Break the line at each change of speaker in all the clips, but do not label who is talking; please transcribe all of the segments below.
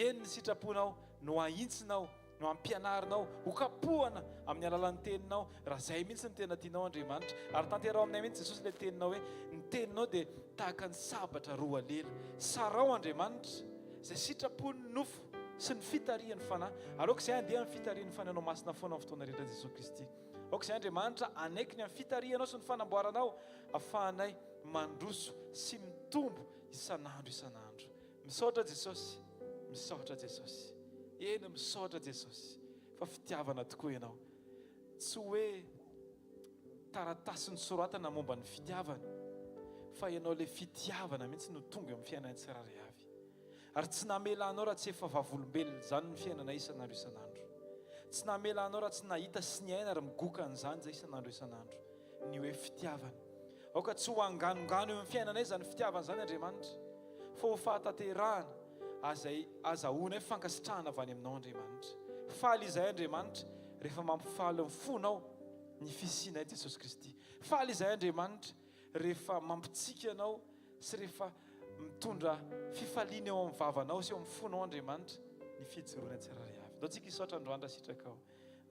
eny ny sitraponao no ahintsinao no ampianarinao ho kapohana amin'ny alalan'ny teninao. Raha zay mihitsy ny tena tianao Andriamanitra, ary tanterao aminay mihitsy Jesosy ilay teninao hoe ny teninao dia tahaka ny sabatra roa lela. Sarao Andriamanitra izay sitrapony nofo sy ny fitarian'ny fanahy. Aleoko izay andeha amin'ny fitarian'ny fananao masina foana amin'ny fotoana rehetra Jesosy Kristy. Aoko izay Andriamanitra anaiky ny amin'ny fitarianao sy ny fanamboaranao ahafahanay mandroso sy mitombo isan'andro isan'andro. Misaotra Jesosy, misaotra Jesosy. Eny misaotra Jesosy fa fitiavana tokoa ianao. Tsy hoe taratasy ny soratana momba ny fitiavana, fa ianao ilay fitiavana mihitsy no tonga amin'ny fiainanay tsirairay avy. Ary tsy namelanao raha tsy efa vavolombelona zany ny fiainana isan'andro isan'andro. Tsy namelanao raha tsy nahita sy ny aina ary migoka an'izany zay isan'andro isan'andro. Ny hoe fitiavana. Aoka tsy ho anganongano eo amin'ny fiainanay zany fitiavana zany Andriamanitra, fa ho fahatanterahana azahoana hoe fankasitrahana avy any aminao Andriamanitra. Faly izay Andriamanitra rehefa mampifaly amin'ny fonao ny fisianay Jesosy Kristy. Faly izay Andriamanitra rehefa mampitsika anao sy rehefa mitondra fifaliana eo amin'ny vavanao sy eo amin'ny fonao Andriamanitra ny fijoroana tsirairay avy. Ndao tsika hisaotra androandra sitraka ao.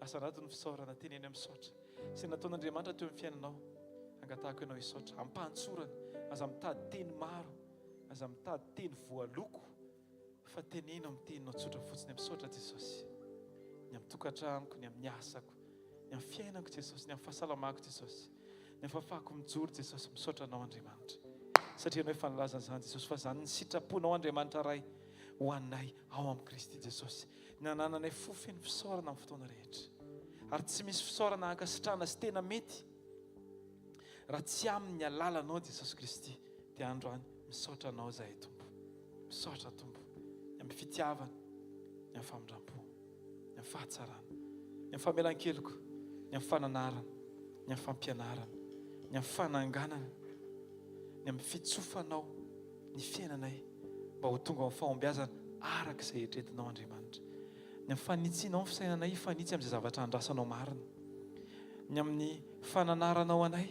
Asa anaty ny fisaorana teneny misaotra. Sy nataon'Andriamanitra teo amin'ny fiainanao. Angatahako ianao hisaotra. Ampahantsorana. Aza mitady teny maro. Aza mitady teny voaloko. Fa teneno amin'ny teninao tsotra fotsiny misaotra Jesosy. Ny amin'ny tokantranoko, ny amin'ny asako, ny amin'ny fiainako Jesosy, ny amin'ny fahasalamako Jesosy. Ny fafako mijoro Jesosy, misaotra anao Andriamanitra. Satria anao efa nilaza an'izany Jesosy fa zany ny sitraponao Andriamanitra ray ho anay ao amin'ny Kristy Jesosy. Ny anananay fofeny fisaorana amin'ny fotoana rehetra. Ary tsy misy fisaorana hankasitrahana sy tena mety raha tsy amin'ny alalanao Jesosy Kristy. Dia androany misaotra anao zahay Tompo. Misaotra Tompo. Ny amin'ny fitiavana, ny amin'ny famindram-po, ny amin'ny fahatsarana, ny amin'ny famelan-keloko, ny amin'ny fananarana, ny amin'ny fampianarana, ny amin'ny fananganana, ny amin'ny fitsofanao ny fiainanay mba ho tonga amin'ny fahombiazana araka izay eritreretinao Andriamanitra. Ny amin'ny fanitsianao ny fisainanay hifanitsy amin'izay zavatra andrasanao marina. Ny amin'ny fananaranao anay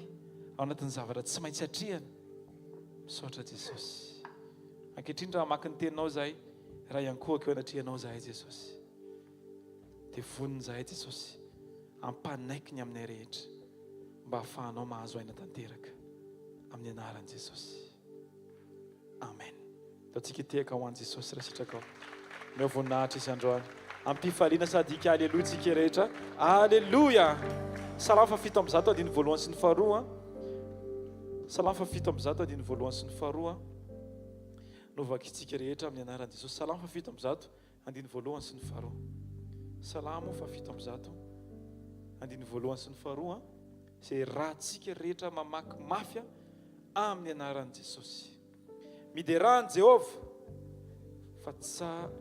ao anatin'ny zavatra tsy maintsy hatrihana. Misaotra Jesosy. Ankehitriny raha maka ny teninao zahay, raha iankohako eo anatrihanao zahay Jesosy. Dia vonina zahay Jesosy. Ampanaiky ny aminay rehetra mba hahafahanao mahazo aina tanteraka. Amin'ny anaran'i Jesosy. Amen. Taontsika tehaka ho an'i Jesosy raha sitraka ao. Meo voninahitra izy androany. Ampifaliana sady ika aleloia tsika rehetra. Aleloia. Salamo fafito amby zato andiny voalohany sy ny faharoa. Salamo fafito amby zato andiny voalohany sy ny faharoa. Novakitsika rehetra amin'ny anaran'i Jesosy. Salamo fafito amby zato andiny voalohany sy ny faharoa. Salamo fafito amby zato andiny voalohany sy ny faharoa. Izay rahantsika rehetra mamaky mafia amin'ny anaran'i Jesosy. Miderahany Jehovah fa tsara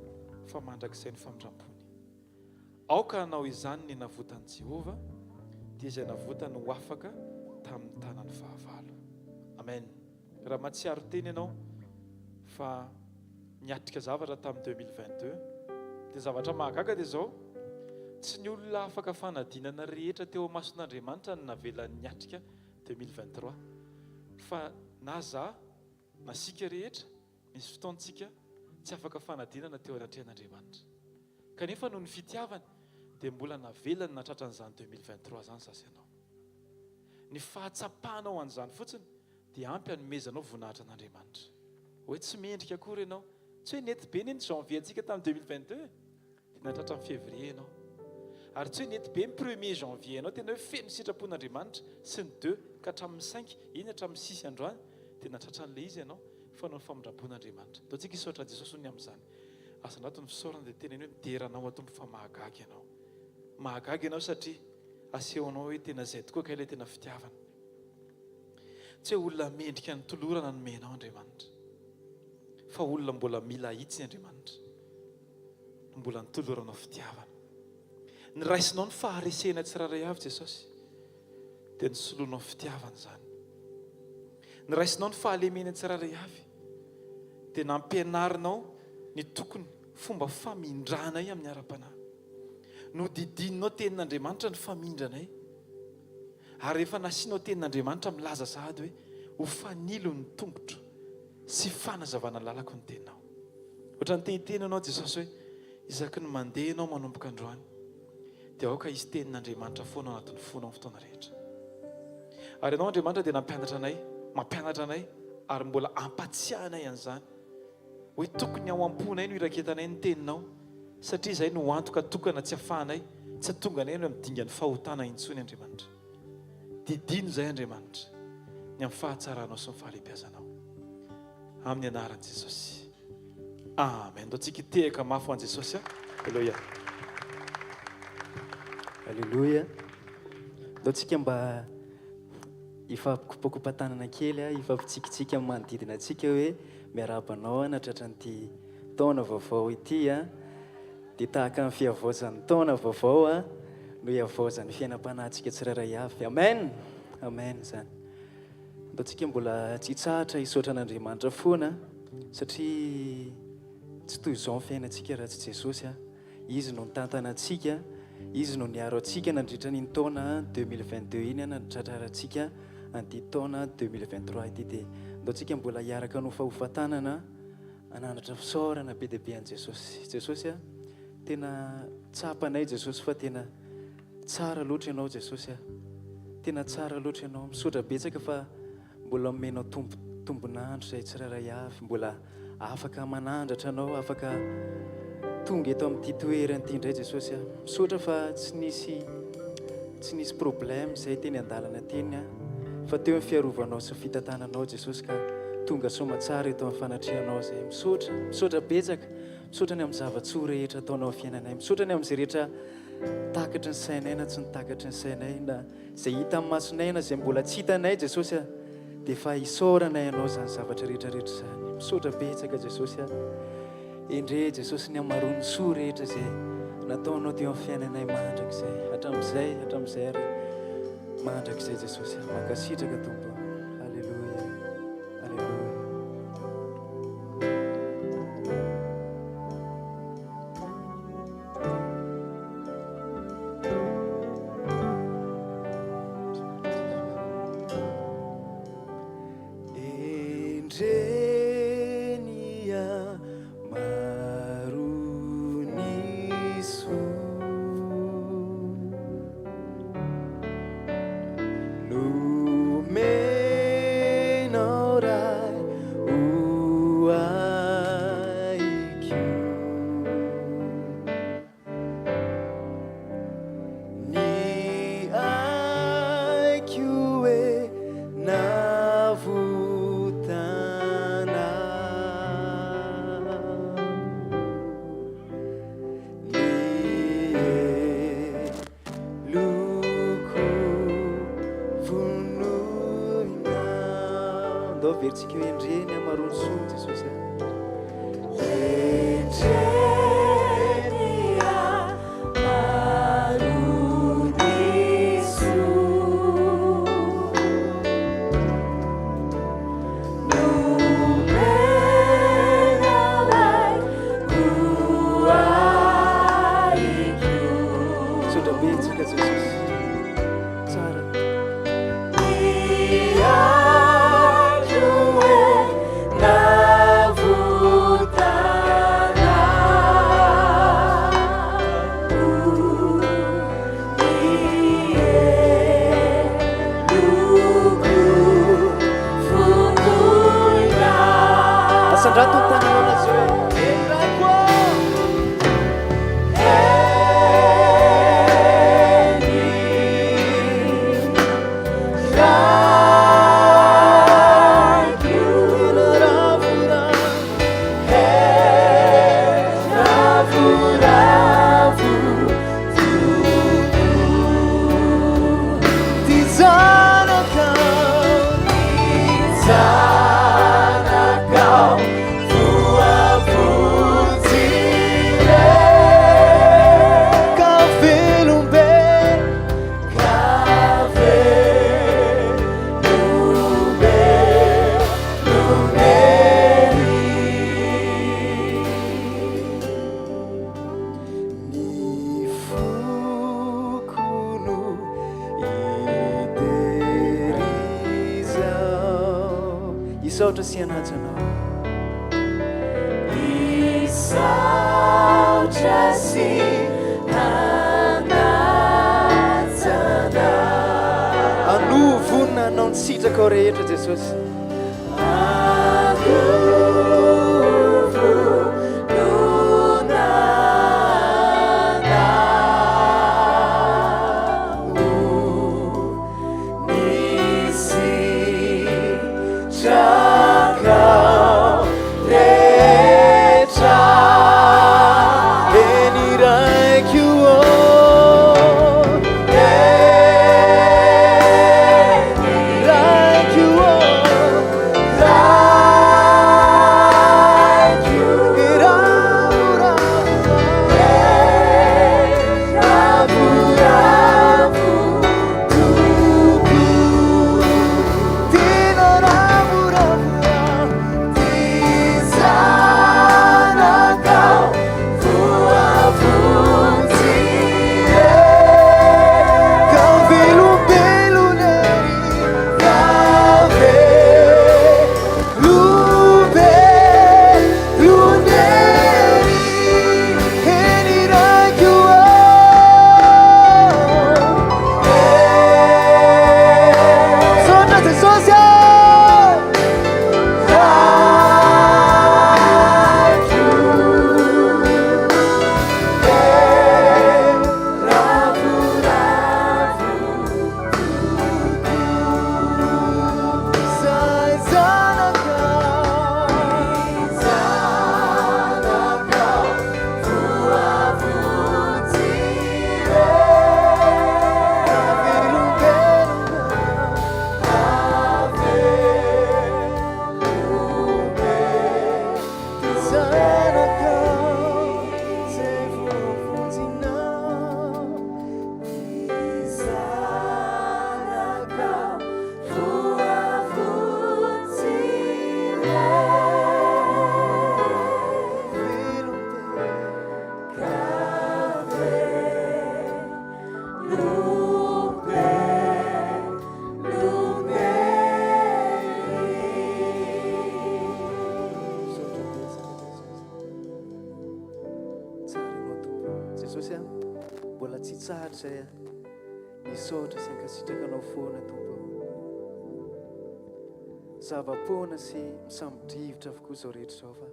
fa mandrakizay ny famindram-pony. Aoka hanao izany ny navotan'i Jehovah dia izay navotany ho afaka tamin'ny tanany fahavalo. Amen. Raha matsiaro teny ianao fa niatrika zavatra tamin'ny 2022 dia zavatra mahagaga dia izao. Tsy ny olona afaka fanadinana rehetra teo mason'Andriamanitra ny navelany niatrika 2023 fa na za na sika rehetra misy fotoantsika tsy afaka fanadinana teo anatrehan'Andriamanitra. Kanefa noho ny fitiavany dia mbola navelany natratran'izany 2023 zany sasy ianao. Ny fahatsapanao an'izany fotsiny dia ampy hanomezanao voninahitra an'Andriamanitra. Hoe tsy mendrika akory ianao. Tsy hoe nety be ny janvier antsika tamin'ny 2022 dia natratra amin'ny février ianao. Ary tsy hoe nety be ny 1er janvier ianao tena hoe feno sitrapon'Andriamanitra sy ny 2 ka hatramin'ny 5 iny hatramin'ny 6 androany dia natratra an'ilay izy ianao fa nao ny famindram-pon'Andriamanitra. Taontsika hisaotra Jesosy ny amin'izany. Asa anaty ny fisaorana dia teneny hoe mideranao Tompo fa mahagaga ianao. Mahagaga ianao satria asehonao hoe tena izay tokoa ka ilay tena fitiavana. Tsy hoe olona mendrika ny tolorana nomenao Andriamanitra, fa olona mbola mila hitsy Andriamanitra, mbola nitoloranao fitiavana. Ny raisinao ny faharesena tsirairay avy Jesosy dia nisoloanao fitiavana izany. Ny raisinao ny fahalemena tsirairay avy dia nampianarinao ny tokony fomba famindranay amin'ny ara-panahy. Nodidininao tenin'Andriamanitra ny famindranay. Ary rehefa nasianao tenin'Andriamanitra milaza sahady hoe ho fanilo ny tongotro sy fanazavana lalako ny teninao. ohatra ny tehiteny anao Jesosy hoe isaky ny mandeha ianao manomboka androany dia aoka isy tenin'Andriamanitra foana ao anatin'ny fonao amin'ny fotoana rehetra. Ary ianao Andriamanitra dia mampianatra anay ary mbola ampatsiahanay an'izany hoe tokony ao am-ponay no iraketanay ny teninao satria izay no antoka tokana tsy afahanay tsy atonga anay no midinga ny fahotana intsony Andriamanitra. Didino izay Andriamanitra ny amin'ny fahatsaranao sy ny fahalehibiazanao amin'ny anaran'i Jesosy. Amen. Ndao tsika hitehaka mafy ho an'i Jesosy. Alleluia.
Alleluia. Ndao tsika mba ifampikopakopa-tanana kely ifampitsikitsika amin'ny manodidina antsika hoe miarabanao natratra n'ity taona vaovao ity dia tahaka ny fiavaozan'ny taona vaovao no hiavaozan'ny fiainam-panahintsika tsirairay avy. Amen. Amen zany. Ndao tsika mbola tsy hitsahatra hisaotra an'Andriamanitra foana satria tsy toy izao ny fiainantsika raha tsy Jesosy. Izy no nitantana antsika, izy no niaro antsika nandritra n'iny taona 2022 iny nandratrarantsika an'ity taona 2023 ity. Dia ndao tsika mbola hiaraka no fahofantanana anandratra fisaorana be dia be an'i Jesosy. Jesosy tena tsapanay Jesosy fa tena tsara loatra ianao Jesosy. Tena tsara loatra ianao, misaotra betsaka fa mbola menao tombonandro izay tsirairay avy, mbola afaka manandratra anao, afaka tonga eto amin'ity toerana ity indray Jesosy. Misaotra fa tsy nisy problème izay teny an-dalana teny fa teo ny fiarovanao sy fitantananao Jesosy ka tonga soamantsara eto amin'ny fanatrianao izay. Misaotra betsaka, misaotra ny amin'ny zava-tsoa rehetra ataonao amin'ny fiainanay, misaotra ny amin'izay rehetra takatry ny sainay na tsy nitakatry ny sainay na izay hita amin'ny masonay na izay mbola tsy hitanay Jesosy dia fa hisaoranay ianao izany zavatra rehetrarehetra izany. Misaotra betsaka Jesosy. Endre Jesosy ny amarony soa rehetra izay nataonao teo amin'ny fiainanay mandrakizay hatramin'izay ary mandrakizay Jesosy. Mankasitraka Tompo. Alleluia. Alleluia. Vertsika hoe endre ny amarony soa Jesosy. Misaotra betsaka Jesosy. Tsara. Sandrato ny tananao nazio Isaotra sy anajanao. anovona anao ny sitraka ao rehetra jesosy zava-pona sy misamidrivotra avokoa zao rehetra zao fa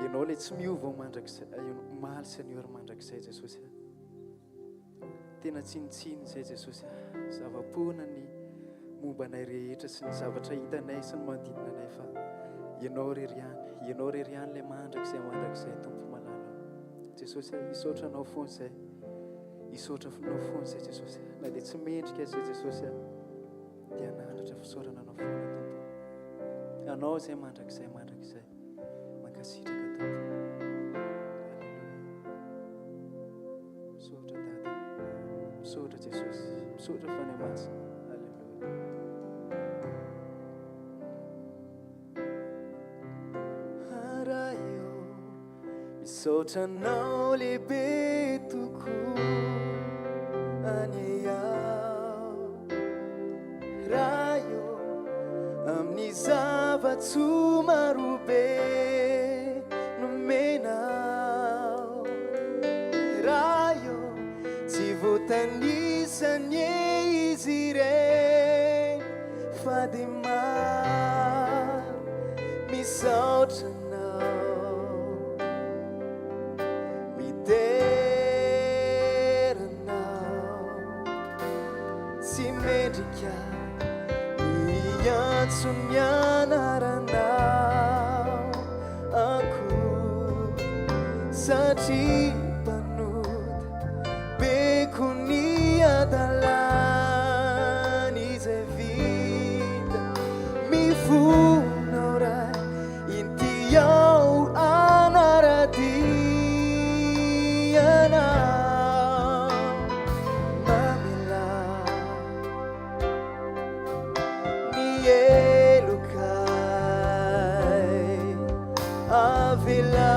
ianao le tsy miova maly sy aniory mandrakizay jesosy tena tsinitsiny zay jesosy zava-pona ny momba anay rehetra sy ny zavatra hitanay sy ny manodidina anay fa ianao rery ihany le mandrakizay tompo malala jesosy isotra anao foana zay isotra finao foana zay jesosy na dia tsy mendrika zay jesosy dia nandratra fisaorana anao foana tompo anao zay mandrakizay mankasitraka tompo alleluia misaotra dada misaotra jesosy misaotra fany masina alleluia araio misaotra anao lehibe tokoa anyao raio amin'ny zava-tso marobe nomenao raio tsy voatanisany izy ireny fa dia maro misaotra anao mideranao tsy mendrika iantso ny anaranao ako satria mpanota beko ny adalany izay vita mifonao ray inty ao anaradianao mamela ny elokay avela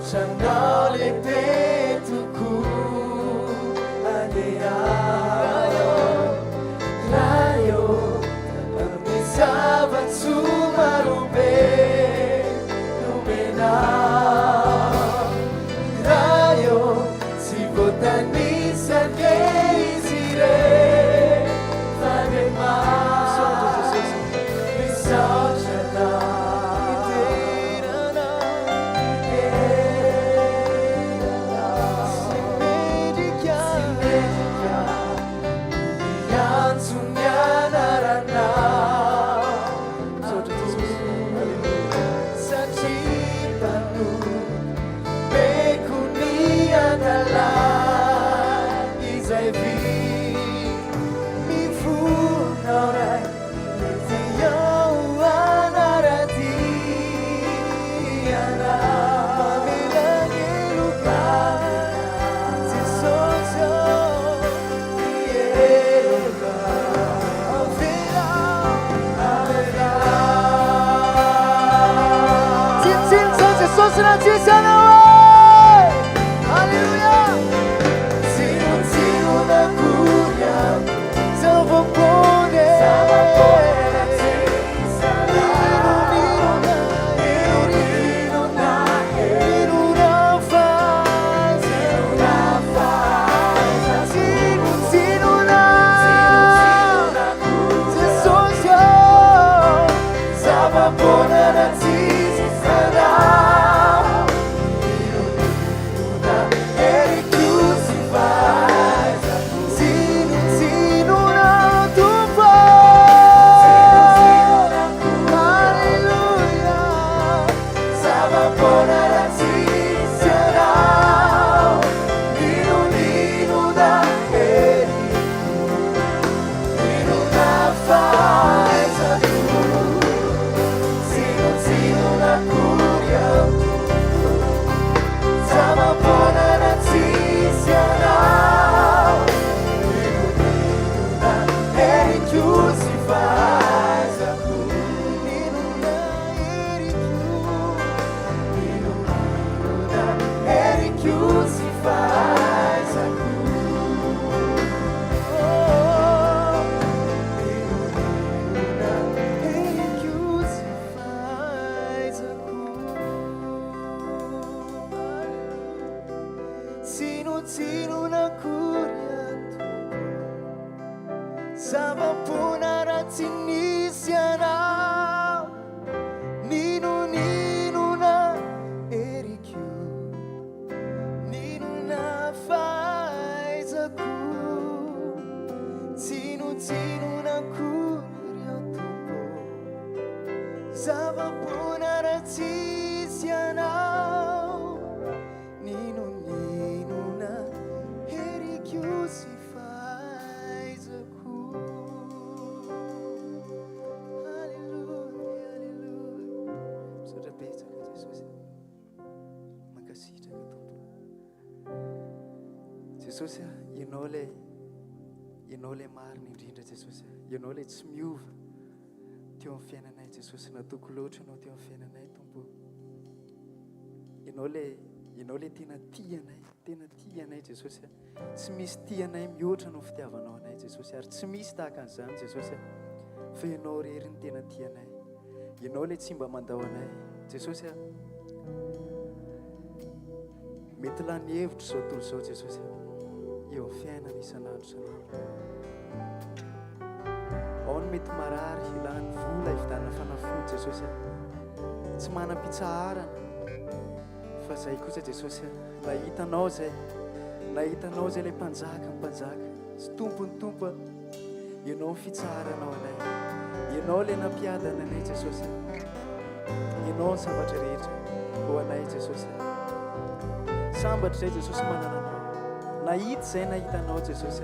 Misaotranao lehibe tokoa andeha raha eo amin'ny zava-tsoa marobe nomenao raha eo tsy voatanisake izy rehefa andriamanitra misaotranao Jesosy ianao le marina indrindra Jesosy ianao le tsy miova teo amin'ny fiainanay Jesosy natoko loatra ianao teo amin'ny fiainanay Tompo ianao le tena tianay Jesosy tsy misy tianay mihoatra no fitiavanao anay Jesosy ary tsy misy tahaka an'izany Jesosy fa ianao rery ny tena tianay ianao le tsy mba mandao anay Jesosy mety lany hevitra zao tontolo zao Jesosy eo fiainana isan'andro san'andro ao ny mety marary ilany vola hividianana fanafody Jesosy tsy manam-pitsaharana fa zay kosa Jesosy nahitanao zay le mpanjaka sy tompony tompo ianao ny fitsaharanao anay ianao le nampiadana anay Jesosy ianao ny zavatra rehetra ho anay Jesosy sambatra zay Jesosy manana anao nahita zay nahitanao Jesosy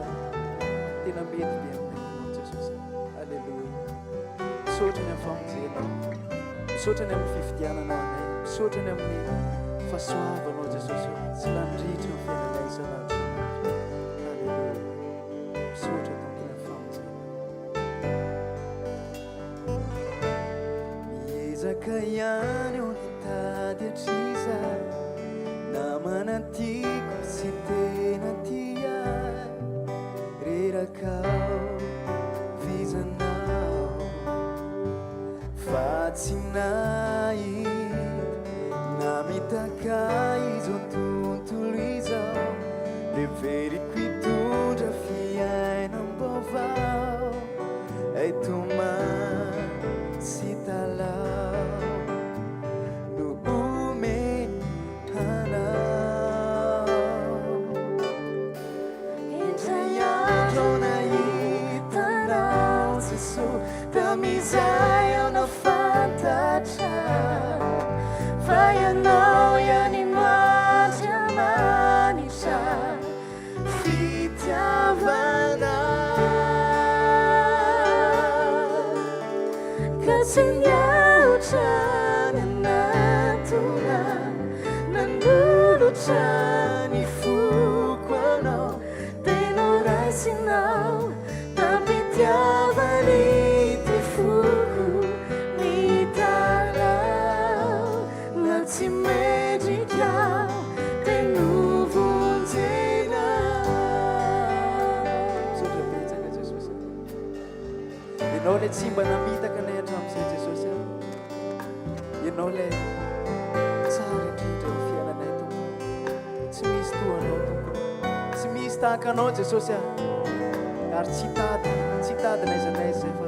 tena mety be aminay Jesosy alleluia misaotra ny amin'ny famonjenao misaotra ny amin'ny fifidiananao anay misaotra ny amin'ny fahasoavanao Jesosy tsy landritra ny fiainanay isan'andro alleluia misaotra tompony amin'ny famonjenao miezaka ihany eo ny tady hatriza fanatiko sy tena tia rerakao vizanao fa tsy nahita na mitaka izao tontolo izao le veriko hitondra fiainam-baovao aitoma sy talao no omenanao indray andro nahitanao Jesosy tamizay aho nafantatra fa ianao ihany matry amanitra fitiavana ka tsy niaotra ny anatona nanolotra ny foko anao tena raisinao tampitiavany ty foko ny talao na tsy mendrikao teno vonjena sotrabetsaka Jesosy ianao le tsy mba namitaka nay hatramin'izay Jesosy ianao le tsara indrindra ny fiainanay tompo tsy misy toanao tompo tsy misy tahaka anao Jesosy ary tsy tady na izanay zay fa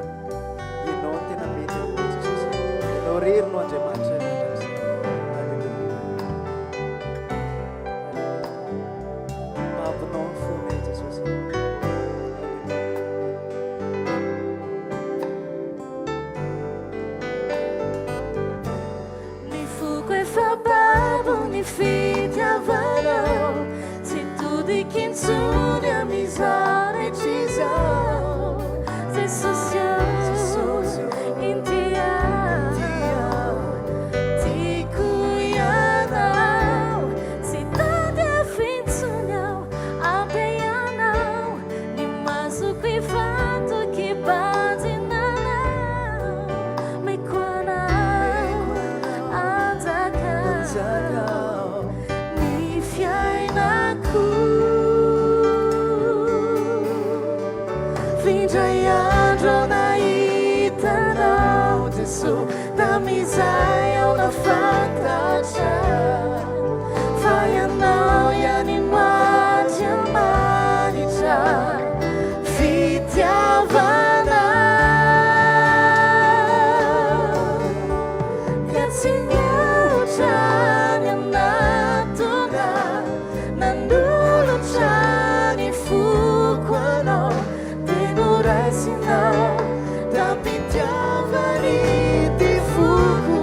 ianao tena mety aminao Jesosy ianao rery no Andriamanitra mamponao ny fonay Jesosy ny foko efa babo ny fitiavanao tsy todiky intsony amizao rehetr'izao Jesosy intiao tiako ianao tsy tady afintsony aho ampianao ny masoko ifantoky banjinanao maiko anao anjakao ny fiainako indray andro nahitanao Jesosy tamizay aho nafantatra fa ianao ihany matry amanitra fitiavana ka tsy miaotra ny anatona nanolotra ny foko anao raisinao tampitiavany ty foko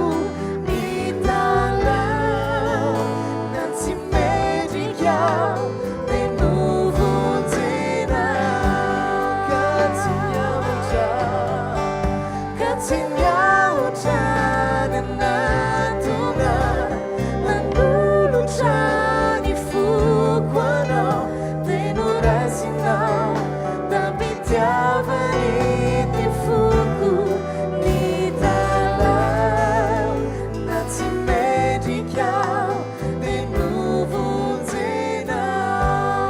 ny talao na tsy mendrikao teno vonjena ka tsy miaotra ny anatona nanolotra ny foko anao teno raisinao tampitiavany ty foko ny talao na tsy mendrikao teno vonjena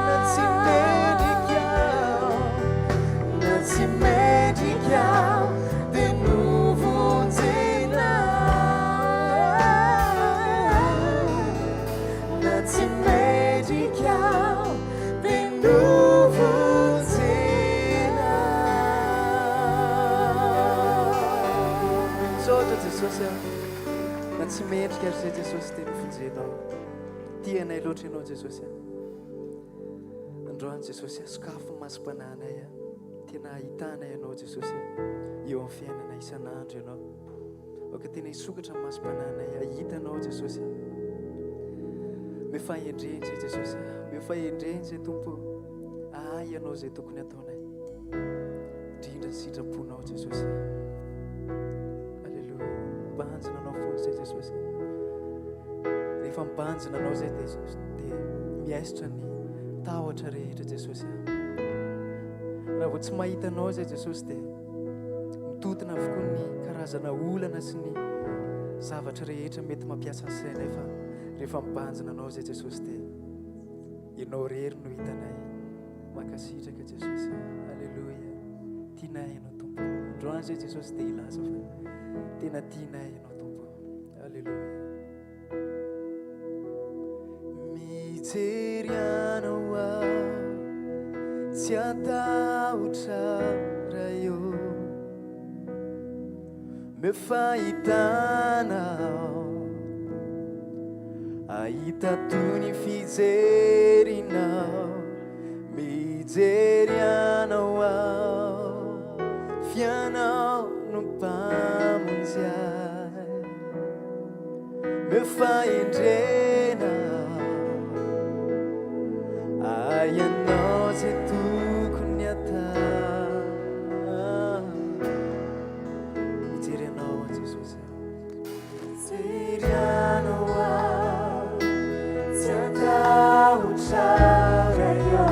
na tsy mendrikao teno vonjena na tsy mendrikao teno Jesosy na tsy mendrika ary zay Jesosy tena vonjenao tianay loatra ianao Jesosy androany Jesosy sokafo masom-pananay tena ahitanay ianao Jesosy eo amin'ny fiainana isan'andro ianao oka tena hisokatra amin'ny masom-pananay ahitanao Jesosy mifahendrenjy Jesosy mifahendrenjy tompo ianao zay tokony ataonay indrindra ny sitraponao Jesosy banjina anao foana zay Jesosy rehefa mibanjina anao zay dia miaisitra ny tahotra rehetra Jesosy raha vao tsy mahita anao zay Jesosy dia mitotona avokoa ny karazana olana sy ny zavatra rehetra mety mampiasa ny sainay fa rehefa mibanjina anao zay Jesosy dia ianao rery no hitanay makasitraka Jesosy. Alleluia. Tianay ianao Tompo. Androany zay Jesosy dia ilaza fa tena tianay ianao Tompo. Alleluia. Mijery anao aho tsy atahotra raha eo mefahitanao ahita toy ny fijerinao mijery anao aho fianao no mpamonjy ahy mefahendrenao ayanao zay tokony atao mijery anao Jesosy mijery anao aho tsy atahotra raha eo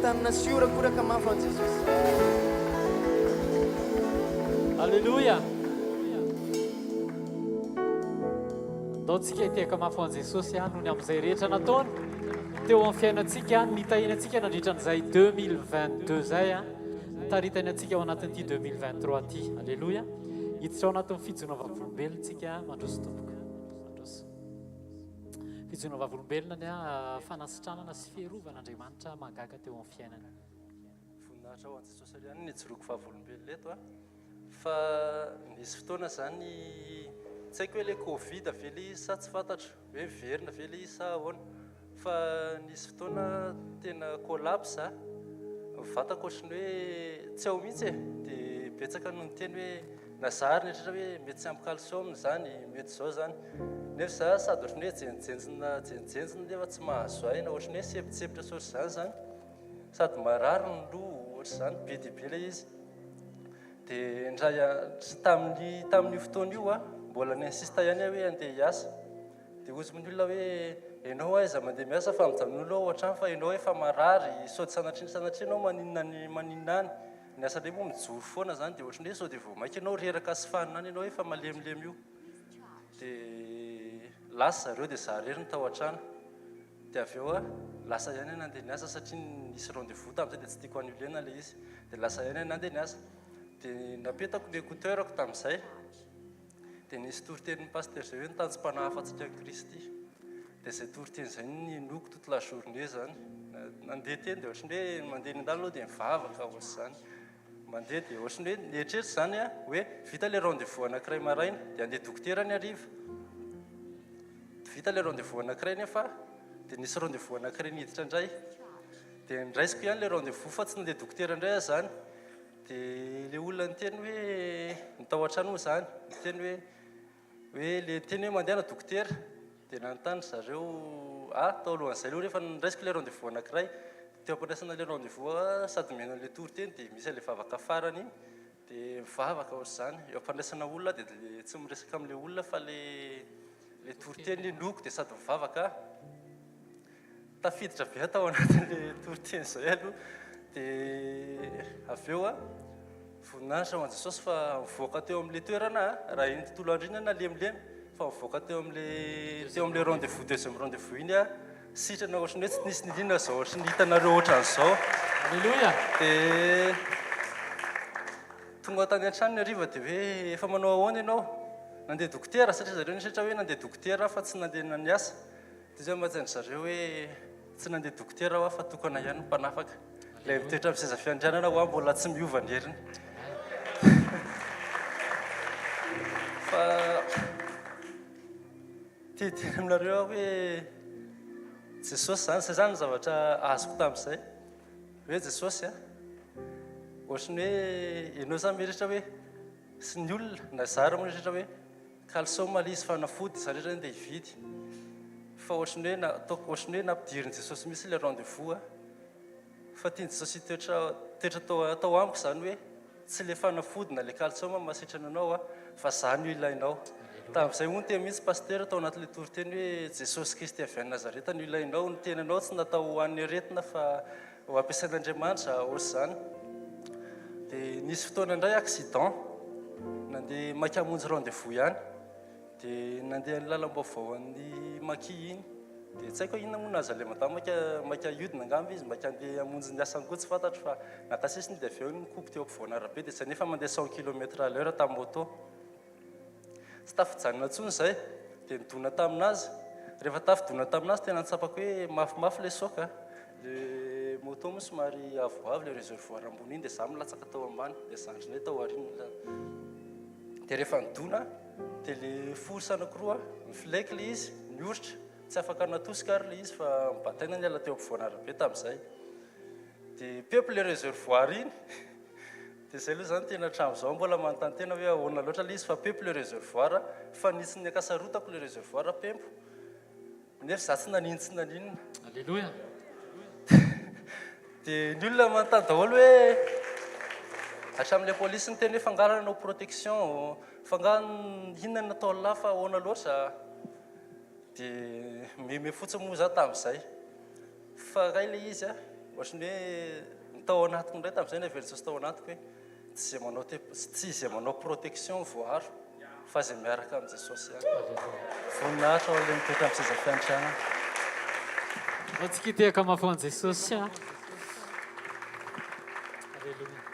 tanana sy orakoraka mafy an jesosy.
Alléluia. Ataontsika hiteka mafy an Jesosy noho ny amin'izay rehetra nataony teo amin'ny fiainantsika, nitahinantsika nandritran'izay 2022 zay taritainantsika ao anatin'ity 2023 ty. Alléluia. Hiditra ao anatin'ny fijoana vavolombelontsika mandroso tomboka. Mandroso. Fijoana vavolombelona ny fanasitranana sy fierovana Andriamanitra mahagaga teo amin'ny fiainana.
Voninahitra ao an Jesosy ihany ny joroako vavolombelona eto fa nisy fotoana zany tsy haiko hoe le Covid ve le izy sa tsy fantatro hoe verina ve le izy sa ahoana fa nisy fotoana tena collapse vatako ohatrany hoe tsy ao mihitsy dia betsaka no niteny hoe nazary netratra hoe mety tsy ampy calcium zany mety zao zany nefa za sady ohatrany hoe jenjenjina nefa tsy mahazo aina ohatrany hoe sepitsepitra sotry zany sady marary ny loha ohatry zany be dia be le izy dia ndray tamin'ny fotoana io mbola ny insista ihany hoe andeha hiasa dia ozy amin'ny olona hoe ianao aiza mandeha miasa fa mijanon'olo ao ohatrany fa ianao efa marary sody sanatriny anao maninona any ny asa ndray moa mijoro foana zany dia ohatrany hoe sao dia vao mainka ianao reraka sy fanina any ianao efa malemilemy io dia lasa zareo dia za rery ny tao an-trano dia avy eo lasa ihany nandeha niasa satria nisy rendez-vous tamin'izay dia tsy tiako anolena le izy dia lasa ihany nandeha niasa dia napetako ny écouteurako tamin'izay dia nisy toritenin'ny paster zay hoe nitanjom-panahy afa-tsika Kristy dia zay toriteny zay ninoko toute la journée zany nandeha teny dia ohatrany hoe mandeha ny andalo aloha dia mivavaka ohatsy zany mandeha dia ohatrany hoe nieritreritry zany hoe vita le rendez-vous anankiray maraina dia andeha dokotera ny hariva vita le rendez-vous anankiray nefa dia nisy rendez-vous anankiray niditra indray dia ndraisiko ihany le rendez-vous fa tsy nandeha dokotera indray zany dia le olona niteny hoe nitao an-trano moa zany niteny hoe le teny hoe mandeha na dokotera dia nanontany zareo tao alohan'izay aloha rehefa niraisiko le rendez-vous anankiray teo ampandraisana le rendez-vous sady mena le tory teny dia misy le vavaka farany iny dia mivavaka ohatry zany eo ampandraisana olona dia tsy miresaka amin'le olona fa le tory teny loko dia sady mivavaka tafiditra be atao anatin'le tory teny zay aloha dia avy eo voninahitra ho an Jesosy fa mivoaka teo amin'le toerana raha iny tontolo andro iny nalemilemy fa mivoaka teo amin'le rendez-vous deuxième rendez-vous iny sitrana ohatrany hoe tsy nisy nilina zao ohatry ny hitanareo ohatran'izao.
Alléluia.
Dia tonga tany an-trano ny hariva dia hoe efa manao ahoana ianao nandeha dokotera satria zareo nisetra hoe nandeha dokotera fa tsy nandeha naniasa dia zay mahajanry zareo hoe tsy nandeha dokotera fa tokana ihany mpanafaka ilay mitoetra amin'ny seza fiandrianana mbola tsy miova ny heriny fa titeny aminareo hoe Jesosy zany zay zany zavatra azoko tamin'izay hoe Jesosy ohatrany hoe ianao zany mieritratra hoe sy ny olona na zara mieritratra hoe calcium le izy fanafody zany rehetra andeha hividy fa ohatrany hoe ataoko ohatrany hoe nampidiriny Jesosy mihitsy le rendez-vous fa tiany Jesosy toetra atao amiko zany hoe tsy le fanafody na le calcium mahasitrana anao fa zany io ilainao tamin'izay moa teny mihitsy paster tao anatin'le tory teny hoe Jesosy Kristy avy any Nazareta no ilainao ny tenanao tsy natao ho an'ny aretina fa ho ampiasain'Andriamanitra ohatsy zany dia nisy fotoana indray accident nandeha maka hamonjy rendez-vous ihany dia nandeha ny lalam-baovao an'ny maki iny dia tsy haiko inona moa naza le madama maka iodina angamba izy maka andeha hamonjy ny asany koa tsy fantatro fa natasisiny dia avy eo nikopo teo ampovoana arabe dia zay nefa mandeha 100 km/h tamin'ny moto tsy tafijanona intsony zay dia nidona taminazy rehefa tafidona taminazy tena nitsapako hoe mafimafy le soka le moto moa somary avoavo le réservoir ambony iny dia za milatsaka tao ambany dia zandrinay tao aoriana dia rehefa nidona dia le force anankiroa mifilaiky le izy mioritra tsy afaka natosika ary le izy fa mibataina ny ala teo ampovoana arabe tamin'izay dia peuple le réservoir iny dia zay aloha zany tena hatramin'izao mbola manontany tena hoe ahoana loatra le izy fa peuple le réservoir fa nisy ny akasarotako le réservoir pempo nefa za tsy naninona
Alléluia.
dia ny olona manontany daholo hoe hatramin'ilay polisy ny teny hoe fangarana anao protection fangano inona natao lafa ahoana loatra dia meme fotsiny moa za tamin'izay fa ray le izy ohatrany hoe nitao anatiko ndray tamin'izay na velontsosy tao anatiko hoe tsy izay manao protection voaro fa zay miaraka amin'ny Jesosy ihany. Voninahitra ao le mitoetra amin'ny seza fiantrana.
Atsika tehaka mafon'ny Jesosy a. Alleluia.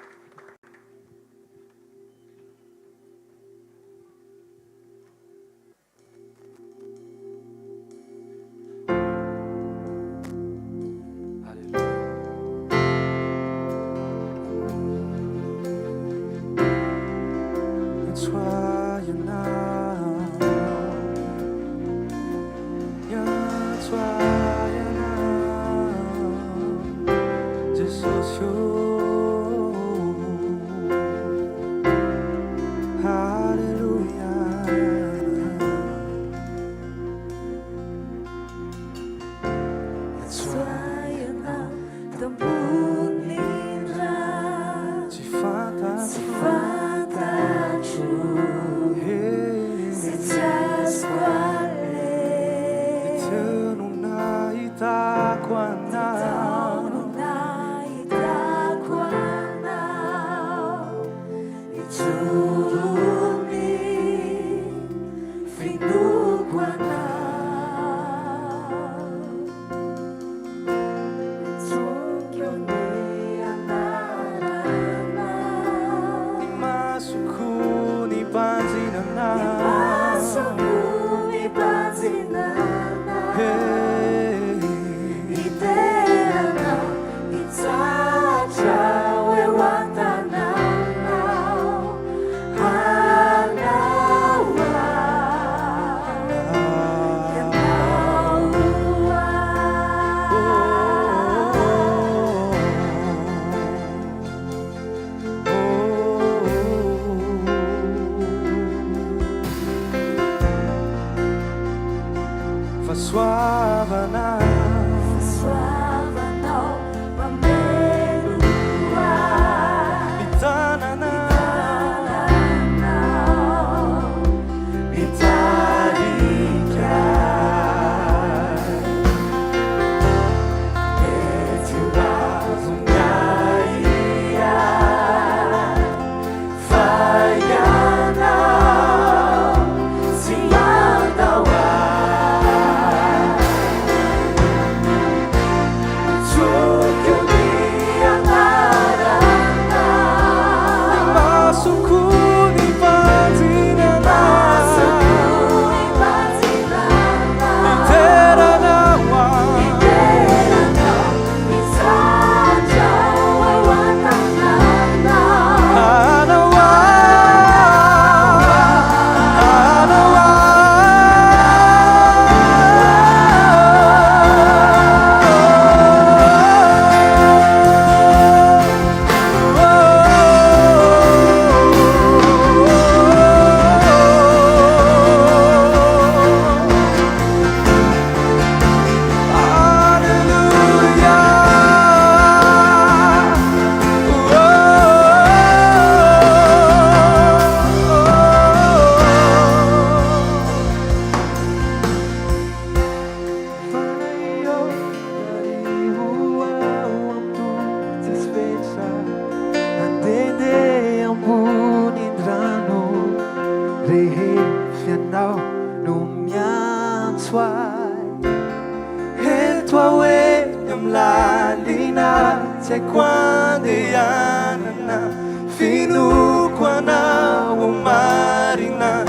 Fino qua na umarina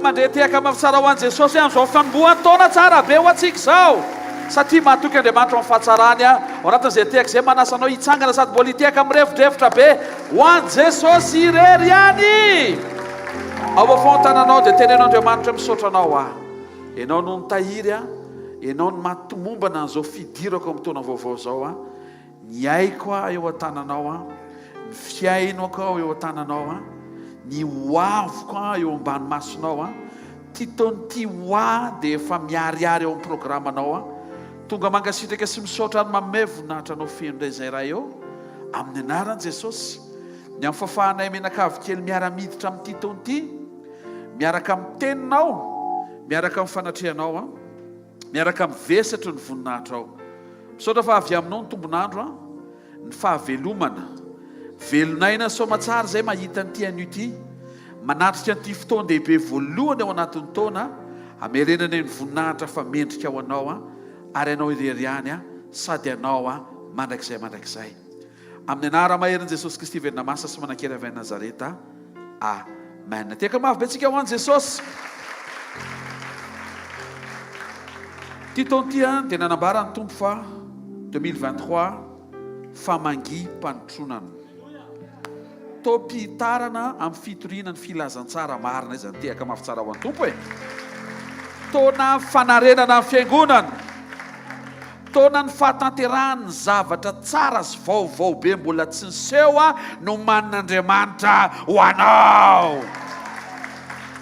mandre tehaka mafitsara ho an'i Jesosy amin'izao fanombohan'ny taona tsara be ho antsika izao satria mahatoky Andriamanitra amin'ny fahatsarany ao anatin'izay tehaka izay manasanao hitsangana sady mbola hitehaka mirevidrevitra be ho an'i Jesosy irery ihany. Ao afoan-tananao dia tenen'Andriamanitra misaotra anao ianao no nitahiry ianao no matimombana an'izao fidirako amin'ny taona vaovao izao ny aiko eo an-tananao ny fiainako eo an-tananao ny hoaviko eo ambany masonao ty taonyty hoa dia efa miariary eo amin'ny programanao tonga mangasitraka sy misaotra ny manome voninahitra anao feno indray izay raha eo amin'ny anaran'i Jesosy ny amin'ny fahafahanay menakavy kely miara-miditra amin'ity taonyty miaraka amin'ny teninao miaraka amin'ny fanatrehanao miaraka amin'ny vesatry ny voninahitra ao misaotra fa avy aminao ny tombonandro ny fahavelomana velonaina somatsara izay mahita nyity an'io ity manatrika nyity fotoan-dehibe voalohany ao anatin'ny taona hamerenana ny voninahitra fa mendrika ao anao ary ianao irery ihany sady ianao mandrakizay amin'ny anara-maherin' Jesosy Kristy velona masa sy manan-kery avy Nazareta amen. Teka mafy be antsika ho an'i Jesosy. Ty taonyty dia nanambara ny tompo fa 2023 famangim-panotronana topitarana amin'ny fitoriana ny filazantsara marina izany tehaka mafy tsara ho an'ny tompo taona fanarenana amin'ny fiangonana taona ny fahatanterahany zavatra tsara sy vaovao be mbola tsy niseho no manin'Andriamanitra ho anao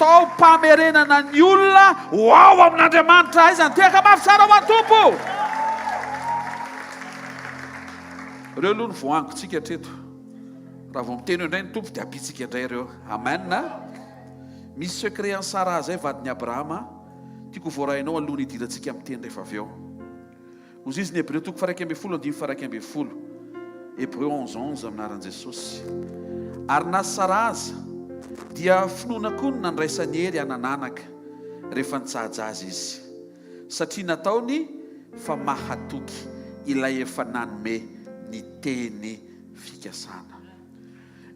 tao mpamerenana ny olona ho ao amin'Andriamanitra izany tehaka mafy tsara ho an'ny tompo. Ireo aloha ny voangotsika hatreto raha vao miteny indray ny tompo dia apitsika indray ireo amen. Misy secret ny Sara zay vadin'ny Abrahama tiako voarainao aloha ny idirantsika amin'ny teny rehefa avy eo hozy izy ny Hébreu toko faha 1:10 Hébreu 11:11 aminaran'i Jesosy ary na Sara aza dia finoana koa ny nandraisany hery hanananaka rehefa nitsaja azy izy satria nataony fa mahatoky ilay efa nanome ny teny fikasana.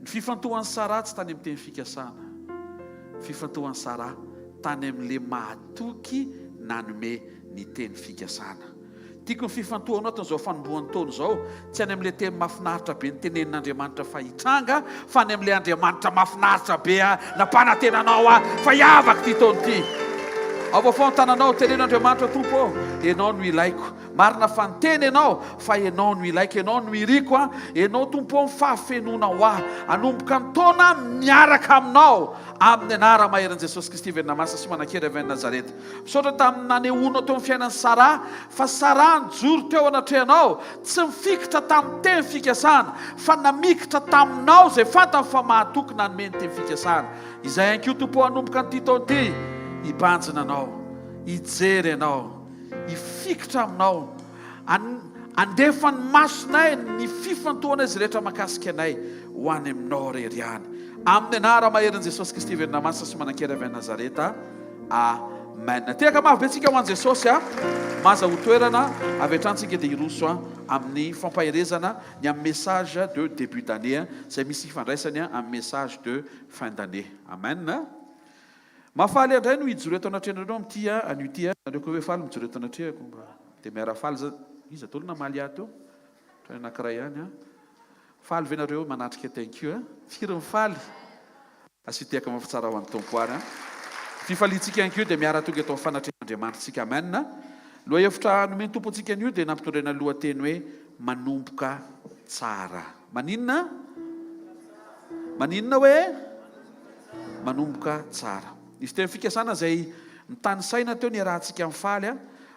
Ny fifantohan'ny Sara tsy tany amin'ny teny fikasana, fifantohan'ny Sara tany amin'ilay mahatoky nanome ny teny fikasana. Tiako ny fifantohanao tamin'izao fanombohan'ny taona izao tsy any amin'ilay teny mahafinaritra be ny tenenin'Andriamanitra fa hitranga fa any amin'ilay Andriamanitra mahafinaritra be nampanantenanao fa hiavaka ty taona ity. Ao afoan-tananao tenen'Andriamanitra tompo ianao no ilaiko marina fa niteny ianao fa ianao no ilaiko ianao no iriko ianao tompo ny fahafenona ho hanomboka ny taona miaraka aminao amin'ny anara maherin' Jesosy Kristy velona masa sy manan-kery avy Nazareta. Misaotra tamin'ny nanehoanao teo amin'ny fiainan'ny Sara fa Sara nijoro teo anatrehanao tsy mifikitra tamin'ny teny fikasana fa namikitra taminao izay fantany fa mahatoky nanome ny teny fikasana. Izay ihany koa tompo hanomboka nyity taona ity hibanjina anao, hijery ianao, hifikitra aminao, andefa ny masonay ny fifantohana izy rehetra makasika anay ho any aminao rery ihany. Amin'ny anara maherin' Jesosy Kristy velona masa sy manan-kery avy Nazareta amen. Tehaka mafy be tsika ho an'i Jesosy maza ho toerana avy hatransika dia hiroso amin'ny fampaherezana ny amin'ny message de début d'année izay misy ifandraisany amin'ny message de fin d'année amen. Mafaly andray no hijoro eto anatrehanareo amin'ity an'io nareo koa hoe faly mijoro eto anatrehako dia miara-faly izy atolo namaly ato eo trany anankiray ihany faly ve nareo manatrika thank you firy mifaly asitehaka mafitsara ho an'ny tompoary fifalitsika ihany koa dia miara-tonga eto amin'ny fanatrehan'Andriamanitsika amen. Loha hevitra nomeny tompo antsika an'io dia nampitondraina lohateny hoe manomboka tsara. Maninona hoe manomboka tsara. Izy teny fikasana izay mitany saina teo ny rahantsika amin'ny faly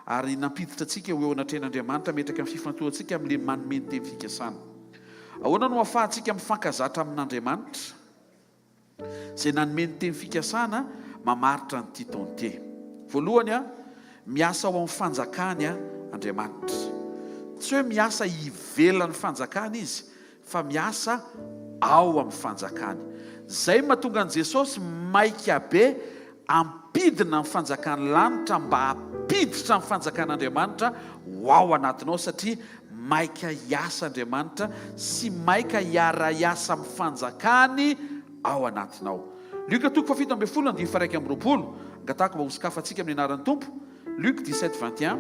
ary nampiditra antsika ho eo anatrehan'Andriamanitra metraka amin'ny fifantohantsika amin'ilay manome ny teny fikasana. Ahoana no ahafahantsika mifankazatra amin'Andriamanitra izay nanome ny teny fikasana mamaritra ny titonté. Voalohany miasa ao amin'ny fanjakany Andriamanitra. Tsy hoe miasa hivelany fanjakany izy fa miasa ao amin'ny fanjakany. Zay mahatonga an' Jesosy maika be ampidina ny fanjakany lanitra mba hampiditra ny fanjakan'Andriamanitra ho ao anatinao satria maika hiasa Andriamanitra sy maika hiara-iasa amin'ny fanjakany ao anatinao. Luka toko fafito amby folo andiny fa raiky amby roapolo ngatako mba hosikafantsika amin'ny anaran'ny tompo. Luc 17:21.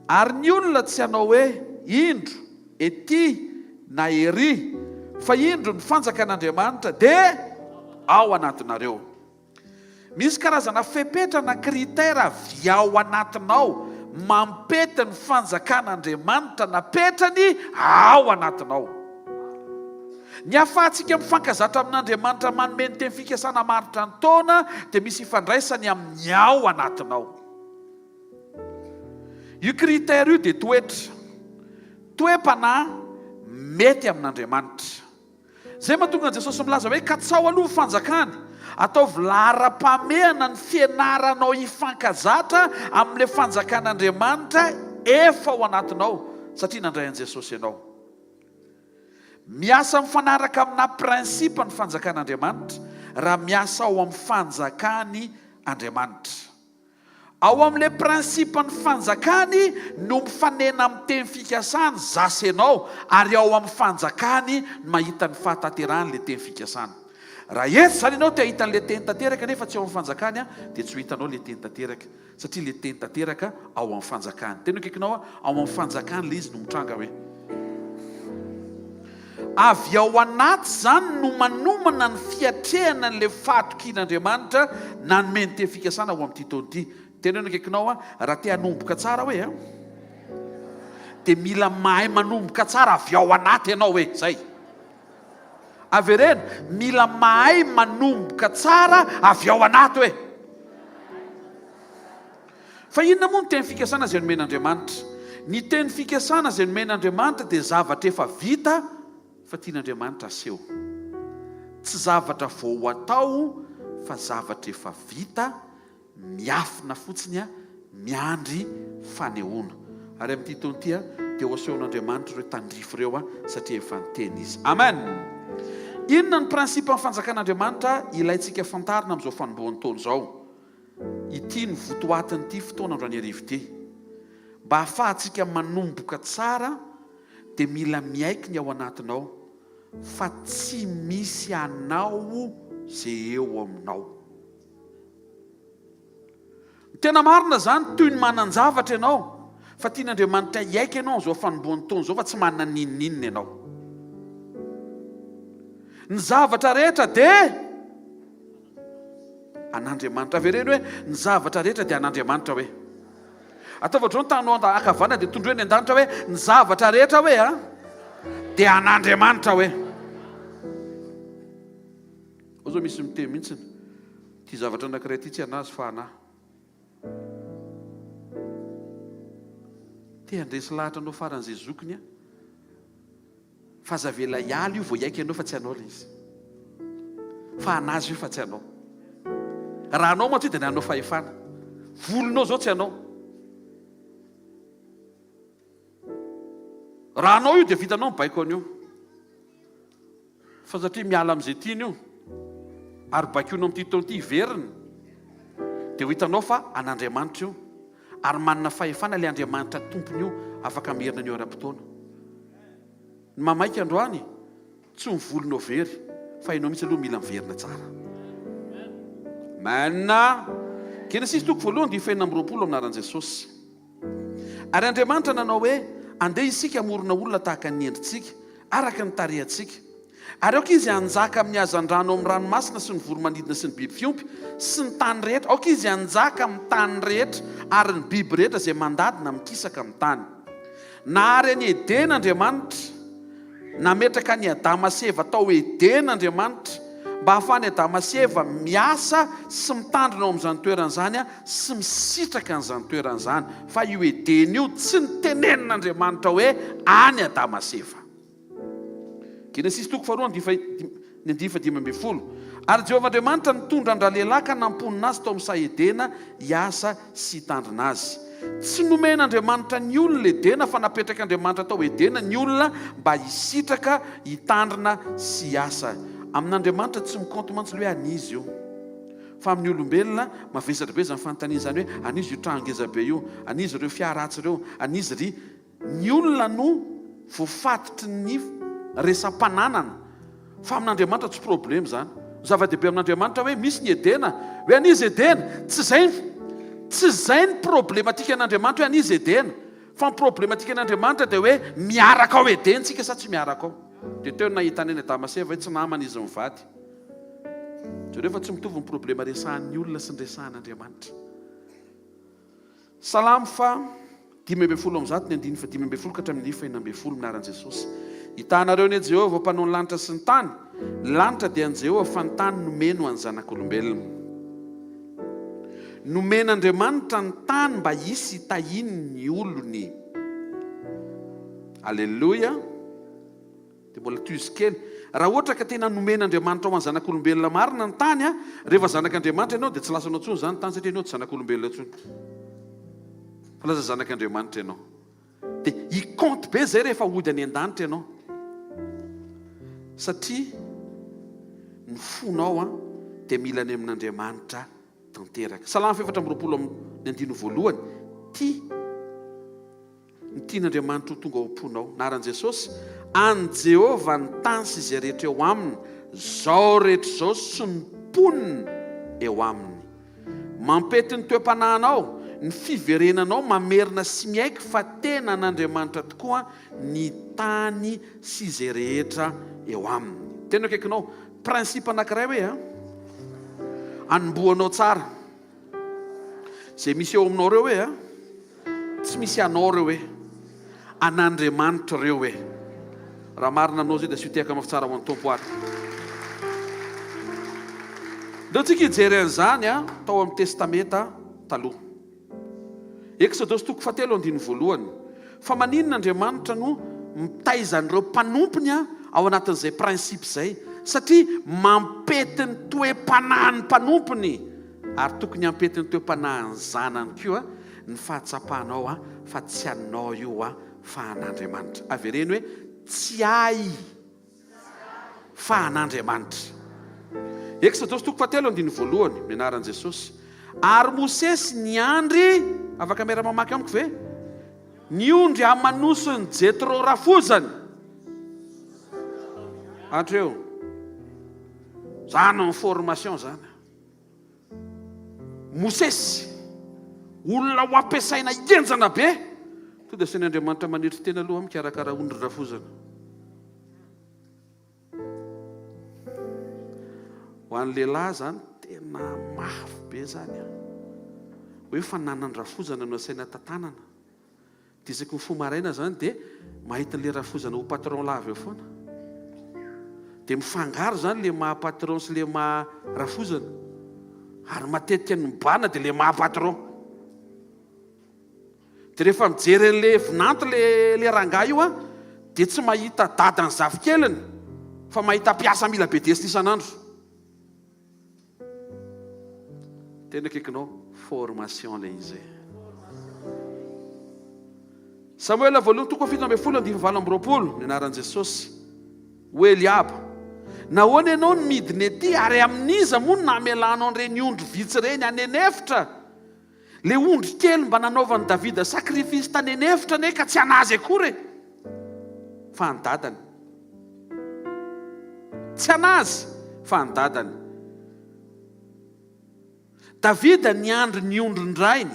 Ary ny olona tsy hanao hoe indro ety na ery fa indro ny fanjakan'Andriamanitra dia ao anatinareo. Misy karazana fepetrana kritera avy ao anatinao mampety ny fanjakan'Andriamanitra napetrany ao anatinao. Ny ahafahantsika mifankazatra amin'Andriamanitra manome ny teny fikasana maritra ny taona dia misy ifandraisany amin'ny ao anatinao. Io kritera io dia toetra, toe-panahy mety amin'Andriamanitra. Zay mahatonga Jesosy milaza hoe katsao aloha fanjakany, ataovy lara-pamehana ny fianaranao hifankazatra amin'ilay fanjakan'Andriamanitra efa ao anatinao satria nandray an' Jesosy ianao. Miasa mifanaraka amina prinsipa ny fanjakan'Andriamanitra raha miasa ao amin'ny fanjakany Andriamanitra. Ao amin'ilay prinsipa ny fanjakany no mifanena amin'ny teny fikasany zasy ianao, ary ao amin'ny fanjakany mahita ny fahatanterahany ilay teny fikasany. Raha eto zany ianao te ahita n'ilay teny tanteraka nefa tsy ao amin'ny fanjakany dia tsy ho hitanao ilay teny tanteraka satria ilay teny tanteraka ao amin'ny fanjakany. Teny kaikinao ao amin'ny fanjakany ilay izy no mitranga hoe avy ao anaty zany no manomana ny fiatrehana n'ilay fahatokian'Andriamanitra nanome ny teny fikasana ao amin'ity taona ity. Teny hoe kaikinao raha te hanomboka tsara hoe dia mila mahay manomboka tsara avy ao anaty ianao hoe zay. Averena mila mahay manomboka tsara avy ao anaty hoe. Fa inona moa ny teny fikasana izay nomen'Andriamanitra? Ny teny fikasana izay nomen'Andriamanitra dia zavatra efa vita fa tian'Andriamanitra aseho. Tsy zavatra vao atao fa zavatra efa vita, miafina fotsiny miandry fanehoana. Ary amin'ity taona ity dia ho asehon'Andriamanitra ireo tandrifo ireo satria efa niteny izy. Amen. Inona ny prinsipa amin'ny fanjakan'Andriamanitra ilayntsika fantarina amin'izao fanombohan'ny taona izao? Ity ny votoatin'ity fotoana androany arivo ity. Mba hahafahantsika manomboka tsara dia mila miaiky ny ao anatinao fa tsy misy anao zay eo aminao. Tena marina zany toy ny manan-javatra ianao fa tian'Andriamanitra hiaiky ianao amin'izao fanombohan'ny taona izao fa tsy manana ninninina ianao. Ny zavatra rehetra dia an'Andriamanitra. Avereny hoe ny zavatra rehetra dia an'Andriamanitra hoe. Ataovatra ny tanao akavana dia tondroeny an-danitra hoe ny zavatra rehetra hoe dia an'Andriamanitra hoe. Ao zao misy miteny mihitsy ty zavatra anankiray ty tsy anazy fa anahy. Te handresy lahatra anao faran'izay zokiny fa zavela hialy io vao hiaiky ianao fa tsy anao ilay izy. Fa anazy io fa tsy anao. Raha anao moa dia ny anao fahefana. Volonao zao tsy anao. Raha anao io dia vitanao mibaiko an'io. Fa satria miala amin'izay tiany io ary baikoinao amin'ity taona ity hiveriny dia ho hitanao fa an'Andriamanitra io ary manana fahefana ilay Andriamanitra tompony io afaka merina ny oram-potoana. Ny mamaika androany tsy ho volonao very fa ianao mihitsy aloha mila miverina tsara. Manna Genesis toko voalohany dia faenina amby roapolo amin'anaran'i Jesosy. Ary Andriamanitra nanao hoe andeha isika amorona olona tahaka ny endritsika araka ny tarehantsika. Ary aoka izy hanjaka amin'ny hazan-drano amin'ny ranomasina sy ny voromanidina sy ny biby fiompy sy ny tany rehetra. Aoka izy hanjaka amin'ny tany rehetra ary ny biby rehetra izay mandadina mikisaka amin'ny tany. Nahary any Edena Andriamanitra, nametraka ny Adama sy Eva tao Edena Andriamanitra mba ahafahany Adama sy Eva miasa sy mitandrina ao amin'izany toeran'izany sy misitraka an'izany toeran'izany. Fa io Edena io tsy nitenen'Andriamanitra hoe any Adama sy Eva. Genesis toko faharoa ny 10:12. Ary Jehovah Andriamanitra nitondra an-dralehilahy ka namponina azy tao amin'ny saha Edena hiasa sy hitandrina azy. Tsy nomen'Andriamanitra ny olona Edena fa napetraka Andriamanitra tao Edena ny olona mba hisitraka, hitandrina sy hiasa. Amin'Andriamanitra tsy mikonto mantsy hoe anizy io. Fa amin'ny olombelona mavesatra be izany fanontaniana izany hoe anizy io trano ngeza be io, anizy ireo fiara ratsy ireo, anizy ry. Ny olona no voafatotry ny resam-pananana. Fa amin'Andriamanitra tsy problema zany. Zava-dehibe amin'Andriamanitra hoe misy ny Edena, hoe anizy Edena, tsy zay ny problematika an'Andriamanitra hoe anizy Edena, fa ny problematika an'Andriamanitra dia hoe miaraka ao Edena tsika sa tsy miaraka ao. Dia teo nahita any Damaseva hoe tsy namana izy mivady. Rehefa tsy mitovy ny problema resahan'ny olona sy ny resahan'Andriamanitra. Salamo fa 5:7-5:9 minaran'i Jesosy. Hitanareo ny Jehovah mpanao ny lanitra sy ny tany. Ny lanitra dia ny Jehovah fa ny tany nomeno any zanak'olombelona. Nomen'Andriamanitra ny tany mba hisy hitahiny ny olony. Alleluia. Dia mbola toy izy kely. Raha ohatra ka tena nomen'Andriamanitra ho any zanak'olombelona marina ny tany, rehefa zanak'Andriamanitra ianao dia tsy lasanao intsony zany tany satria ianao tsy zanak'olombelona intsony. Fa lasa zanak'Andriamanitra ianao. Dia hikonty be zay rehefa hody any an-danitra ianao. Satria ny fonao dia mila any amin'Andriamanitra tanteraka. Salamo 4:9 ny tian'Andriamanitra ho tonga ao am-ponao. Naran'i Jesosy, any Jehovah ny tany sy izay rehetra eo aminy, zao rehetra zao sy ny mponiny eo aminy. Mampety ny toe-panahinao, ny fiverenanao mamerina sy miaiky fa tena an'Andriamanitra tokoa ny tany sy izay rehetra eo aminy. Tena akaikinao prinsipa anankiray hoe anomboanao tsara. Izay misy eo aminao reo hoe tsy misy anao reo hoe an'Andriamanitra reo hoe. Raha marina anao zay dia sy hotehaka mafy tsara ho an'ny tompo ary. Ndao tsika hijery an'izany tao amin'ny testamenta taloha. Exodus 4:1. Fa maninona Andriamanitra no mitaizan'ireo mpanompony ao anatin'izay prinsipy izay, satria mampety ny toe-panahin'ny mpanompony ary tokony hampety ny toe-panahin'ny zanany koa ny fahatsapanao fa tsy anao io fa an'Andriamanitra. Avereny hoe tsy ay fa an'Andriamanitra. Exodus 4:1 menaran'i Jesosy. Ary Mosesy niandry, afaka mera mamaky amiko ve? Niondry amanosony Jetro rafozany. Atreo. Zany ny formation zany. Mosesy olona ho ampiasaina enjana be. To dia sain'ny Andriamanitra manetry tena aloha mikarakara ondry rafozana. Ho an'ny lehilahy zany tena mafy be zany hoe fa nanan rafozana no asaina tantanana. Dia isaky ny fomaraina zany dia mahita le rafozana ho patron lavy eo foana. Dia mifangaro zany le maha patron sy le maha rafozana. Ary matetika ny mibana dia le maha patron. Dia rehefa mijery an'le vinanto le rangahy io dia tsy mahita dadany zafikeliny fa mahita mpiasa mila be desina isan'andro. Tena akaikinao formation le izy. Samuel 2:7-20 ny anaran'i Jesosy. Ho Eliaba, nahoana ianao ny midiny ety ary amin'iza moa no namelanao an'ireny ondry vitsy ireny anenefitra? Le ondry kely mba nanaovan'i Davida sakrifisy tanenefitra ne ka tsy anazy akory fa ny dadany. Tsy anazy fa ny dadany. Davida niandry ny ondrin-drainy,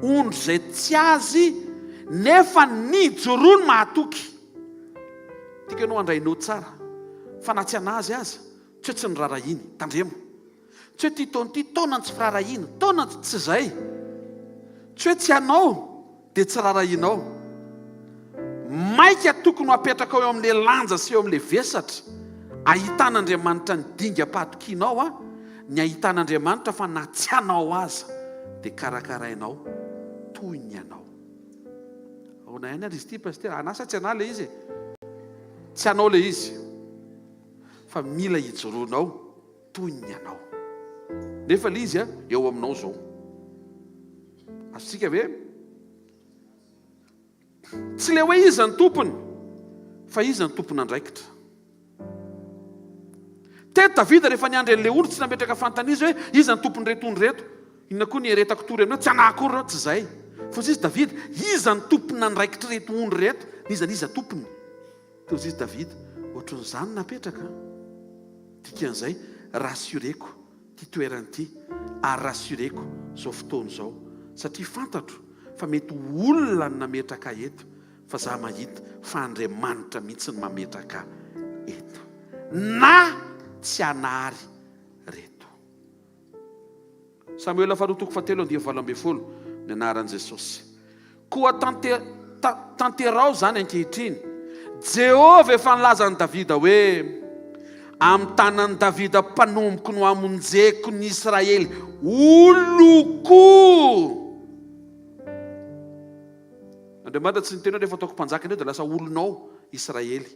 ondry izay tsy azy nefa nijoroany mahatoky. Tika ianao andrainao tsara fa na tsy anazy aza tsy hoe tsy nirarahiny tandremo, tsy hoe ty taonany tsy firarahiny, taonany tsy zay, tsy hoe tsy anao dia tsy rarahinao. Maika tokony hapetraka eo amin'le lanja sy eo amin'le vesatra, ahitan'Andriamanitra ny dingam-pahatokianao ny ahitan'Andriamanitra fa na tsy anao aza dia karakarainao toy ny anao. Aona ihany ary izy ity pasteur, anasa tsy anao le izy, tsy anao le izy fa mila hijoroanao toy ny anao. Nefa le izy eo aminao zao. Azontsika ve? Tsy le hoe izy ny tompony fa izy ny tompona andraikitra. Teto Davida rehefa niandry an'ilay ondry tsy nametraka fantana izy hoe izy ny tompony reto ondry reto. Inona koa ny heretako tory aminao, tsy anakory reo, tsy zay. Fa izy Davida, izy ny tompona andraikitra reto ondry reto, izy ny iza tompony. Toy izy Davida, ohatran'izany napetraka. Dikan'izay rassureko ty toeranyity ary rassureko zao fotoana zao satria fantatro fa mety olona ny nametraka eto fa za mahita fa Andriamanitra mihitsy ny mametraka eto na tsy anary reto. Samuela 2:7 ny anaran'i Jesosy. Koa tanterao zany ankehitriny Jehovah efa nilazan'i Davida hoe amin'ny tanan'i Davida mpanomboky no amonjeko ny Israely oloko. Andriamanitra tsy niteny hoe rehefa ataoko mpanjaka indray dia lasa olonao Israely,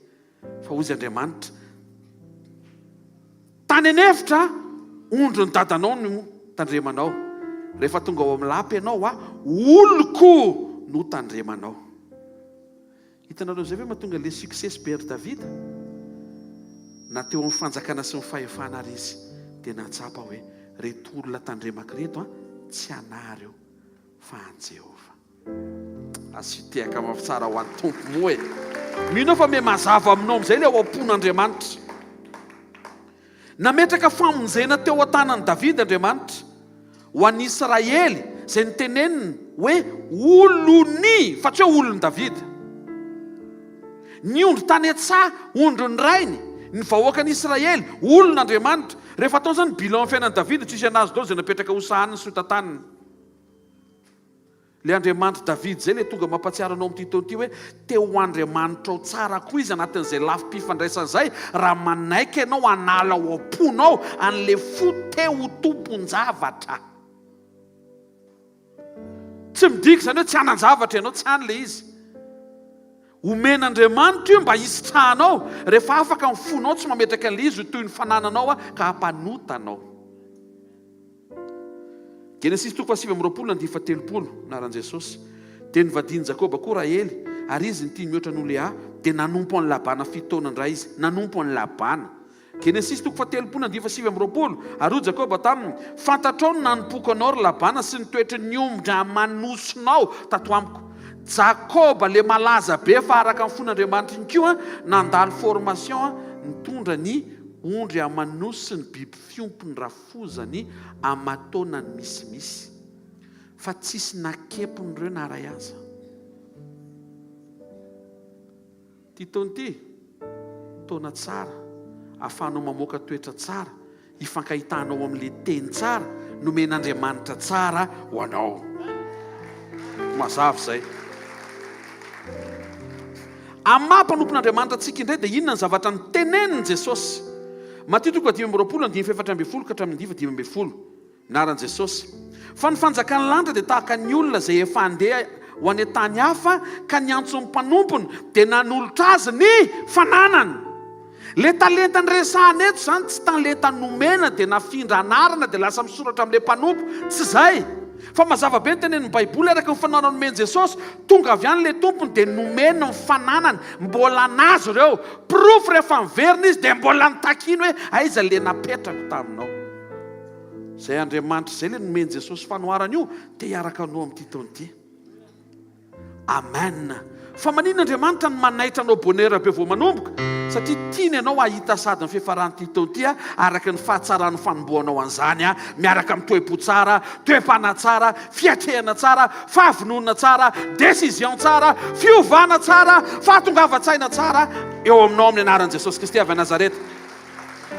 fa hozy Andriamanitra tany anefitra ondro ny dadanao no tandremanao, rehefa tonga ao amin'ny lapy ianao oloko no tandremanao. Hitanareo zay ve mahatonga le succès be ry Davida na teo amin'ny fanjakana sy ny fahefana ary izy dia natsapa hoe reto olona tandremaka reto tsy anareo fa an Jehovah. Asitehaka tsara ho an'ny tompo moa e. Mino fa me mazava aminao amin'izay le ao am-pon'Andriamanitra. Nametraka famonjena teo an-tanan'i Davida Andriamanitra ho an'ny Israely izay niteneniny hoe olony, fa tsy hoe olon'i Davida. Ny ondro tany an-tsaha, ondro ny rainy, ny vahoakan'i Israely, olon'Andriamanitra. Rehefa atao zany bilan amin'ny fiainan'i Davida tsisy anazy dao izay napetraka ho sahaniny sy hotantaniny. Le Andriamanitra David zay le tonga mampatsiaro anao amin'ity taona ity hoe teo Andriamanitra ao tsara koa izy anatin'izay lafim-pifandraisana izay raha manaiky ianao hanala ao am-ponao an'le foteo ho tomponjavatra. Tsy midika zany hoe tsy hanan-javatra ianao, tsy hany le izy. Omen'Andriamanitra io mba hisitrahanao rehefa afaka ny fonao tsy mametraka an'le izy ho toy ny fanananao ka hampanotanao. Genesis 7:20 naran'i Jesosy. Dia nivadiny Jakoba koa Rahely ary izy nitiny mihoatra no Lea dia nanompo an'ny Labana 7 taona indray izy, nanompo an'ny Labana. Genesis 7:20 ary Jakoba taminy fantatrao no nanompoka anao ry Labana sy ny toetra ny ombra manosonao tato amiko. Jakoba le malaza be fa araka amin'ny fon'Andriamanitra iny koa nandalo formation nitondra ny ondry amanosy sy ny biby fiompony rafozany amatonany misimisy fa tsisy nakepony ireo naray aza. Ty taona ity taona tsara ahafahanao mamoaka toetra tsara, ifankahitanao amin'le teny tsara, nomen'Andriamanitra tsara ho anao. Mazava zay. Amin'ny mampanompon'Andriamanitra antsika indray dia inona ny zavatra niteneniny Jesosy. Mateo 5:20-5:10 naran'i Jesosy. Fa ny fanjakan'ny lanitra dia tahaka ny olona izay efa handeha ho any tany hafa ka ny antso ny mpanompony dia nanolotra azy ny fananany. Le talenta ny resahana eto zany tsy talenta nomena dia nafindra anarana dia lasa misoratra amin'ilay mpanompo, tsy zay. Fa mazava be ny tenenin'ny Baiboly araka ny fananana nomeny Jesosy, tonga avy any le tompony dia nomena ny fananany, mbola nazo ireo proof rehefa miverina izy dia mbola nitakiny hoe aiza le napetrako taminao. Zay Andriamanitra zay le nomeny Jesosy fanoharana io dia hiaraka anao amin'ity taona ity. Amen. Fa maninona Andriamanitra ny manaitra anao bonheur be vao manomboka satria tiany ianao ahita sady ny fiafaran'ity taona ity araka ny fahatsarany fanombohanao an'izany miaraka amin'ny toe-po tsara, toe-pana tsara, fiatrehana tsara, fahavononana tsara, décision tsara, fiovana tsara, fahatongava-tsaina tsara eo aminao amin'ny anaran'i Jesosy Kristy avy a Nazareta.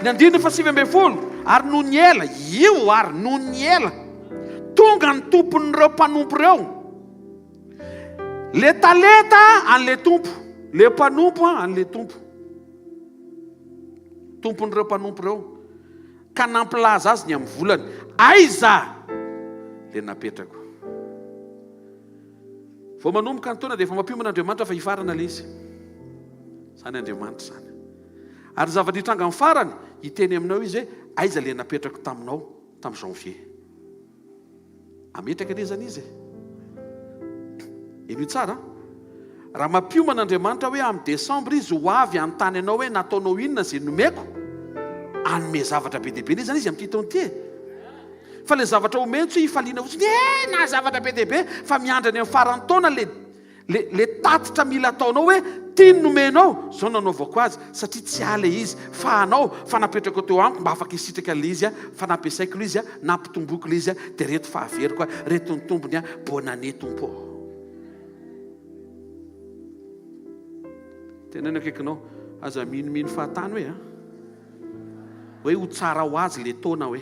Ny 7:20 ary noho ny ela io ary noho ny ela tonga ny tompon'ireo mpanompo ireo. Le talenta an'le tompo, le mpanompo an'le tompo. Tompon'ireo mpanompo ireo ka nampilaza azy ny amin'ny volany, aiza le napetrako. Vao manomboka ny taona dia efa mampiomban'Andriamanitra fa hifarana le izy. Zany Andriamanitra zany. Ary zavatra hitranga amin'ny farany hiteny aminao izy hoe aiza le napetrako taminao tamin'ny janvier. Ametraka le zany izy. Eny tsara. Raha mampioman'Andriamanitra hoe amin'ny desambra izy ho avy an-tany anao hoe nataonao inona izay nomeko, anome zavatra be dehibe zany izy amin'ity taona ity. Fa le zavatra omeny tsy hifaliana fotsiny na zavatra be dehibe fa miandra any amin'ny faran'ny taona le tatitra mila ataonao hoe tiany nomenao zao nanaovako azy satria tsy ala izy fa anao fanapetrako teo amiko mba afaka isitraka le izy fa nampiasaiko le izy nampitomboiko le izy dia reto fahaveriko reto ny tombony bonane tompo tenany akaikinao aza minomino fahatany hoe ho tsara ho azy le taona hoe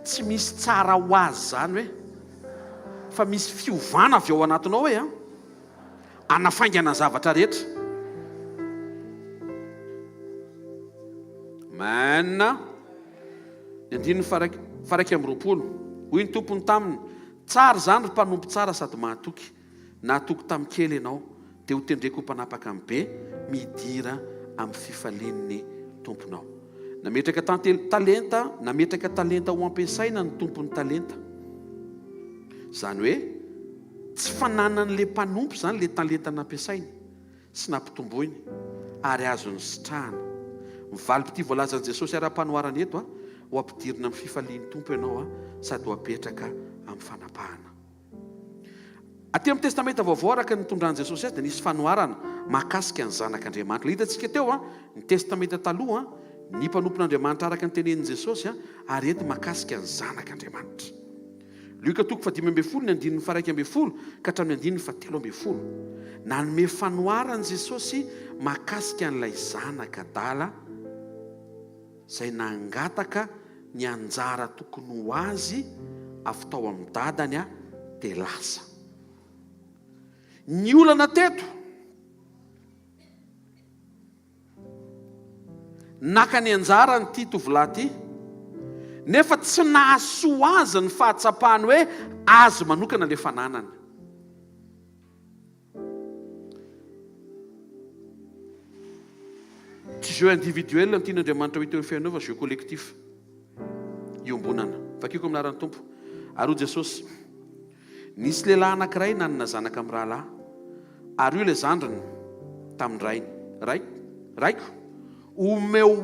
tsy misy tsara ho azy zany hoe fa misy fiovana avy ao anatinao hoe anafaingana zavatra rehetra manna andiny faraiky amby roapolo hoy ny tompony taminy tsara zany ry mpanompo tsara sady mahatoky nahatoky tamin'ny kely ianao dia ho tendreko ho mpanapaka amin'ny be midira amin'ny fifalian'ny tomponao nametraka talenta nametraka talenta ho ampiasaina ny tompon'ny talenta zany hoe tsy fananan'le mpanompo zany le talenta nampiasainy sy nampitomboiny ary azony sitrahana mivalim-pity voalazan'i Jesosy ara-panoarana eto ho ampidirina amin'ny fifalian'ny tompo ianao sady ho apetraka amin'ny fanapahana aty amin'ny testamenta vaovao araka ny tondran'i Jesosy azy dia nisy fanoarana mahakasika ny zanak'Andriamanitra hitantsika teo ny testamenta taloha ny mpanompon'Andriamanitra araka ny tenenin'i Jesosy ary eto mahakasika ny zanak'Andriamanitra Luka 5:1 ka hatramin'ny 7:10 nanome fanoarany Jesosy mahakasika an'ilay zanaka dala izay nangataka ny anjara tokony ho azy avy tao amin'ny dadany dia lasa ny olana teto naka ny anjara nyity tovolahy ty nefa tsy nahasoa azy ny fahatsapahany hoe azy manokana le fananany tsy jeu individuel ny tian'Andriamanitra hita eo amin'ny fiainao fa jeu collectif iombonana vakiko aminaran'ny tompo ary Jesosy nisy lehilahy anankiray nanana zanaka amin'ny rahalahy ary io le zandriny tamin'ny raiko omeo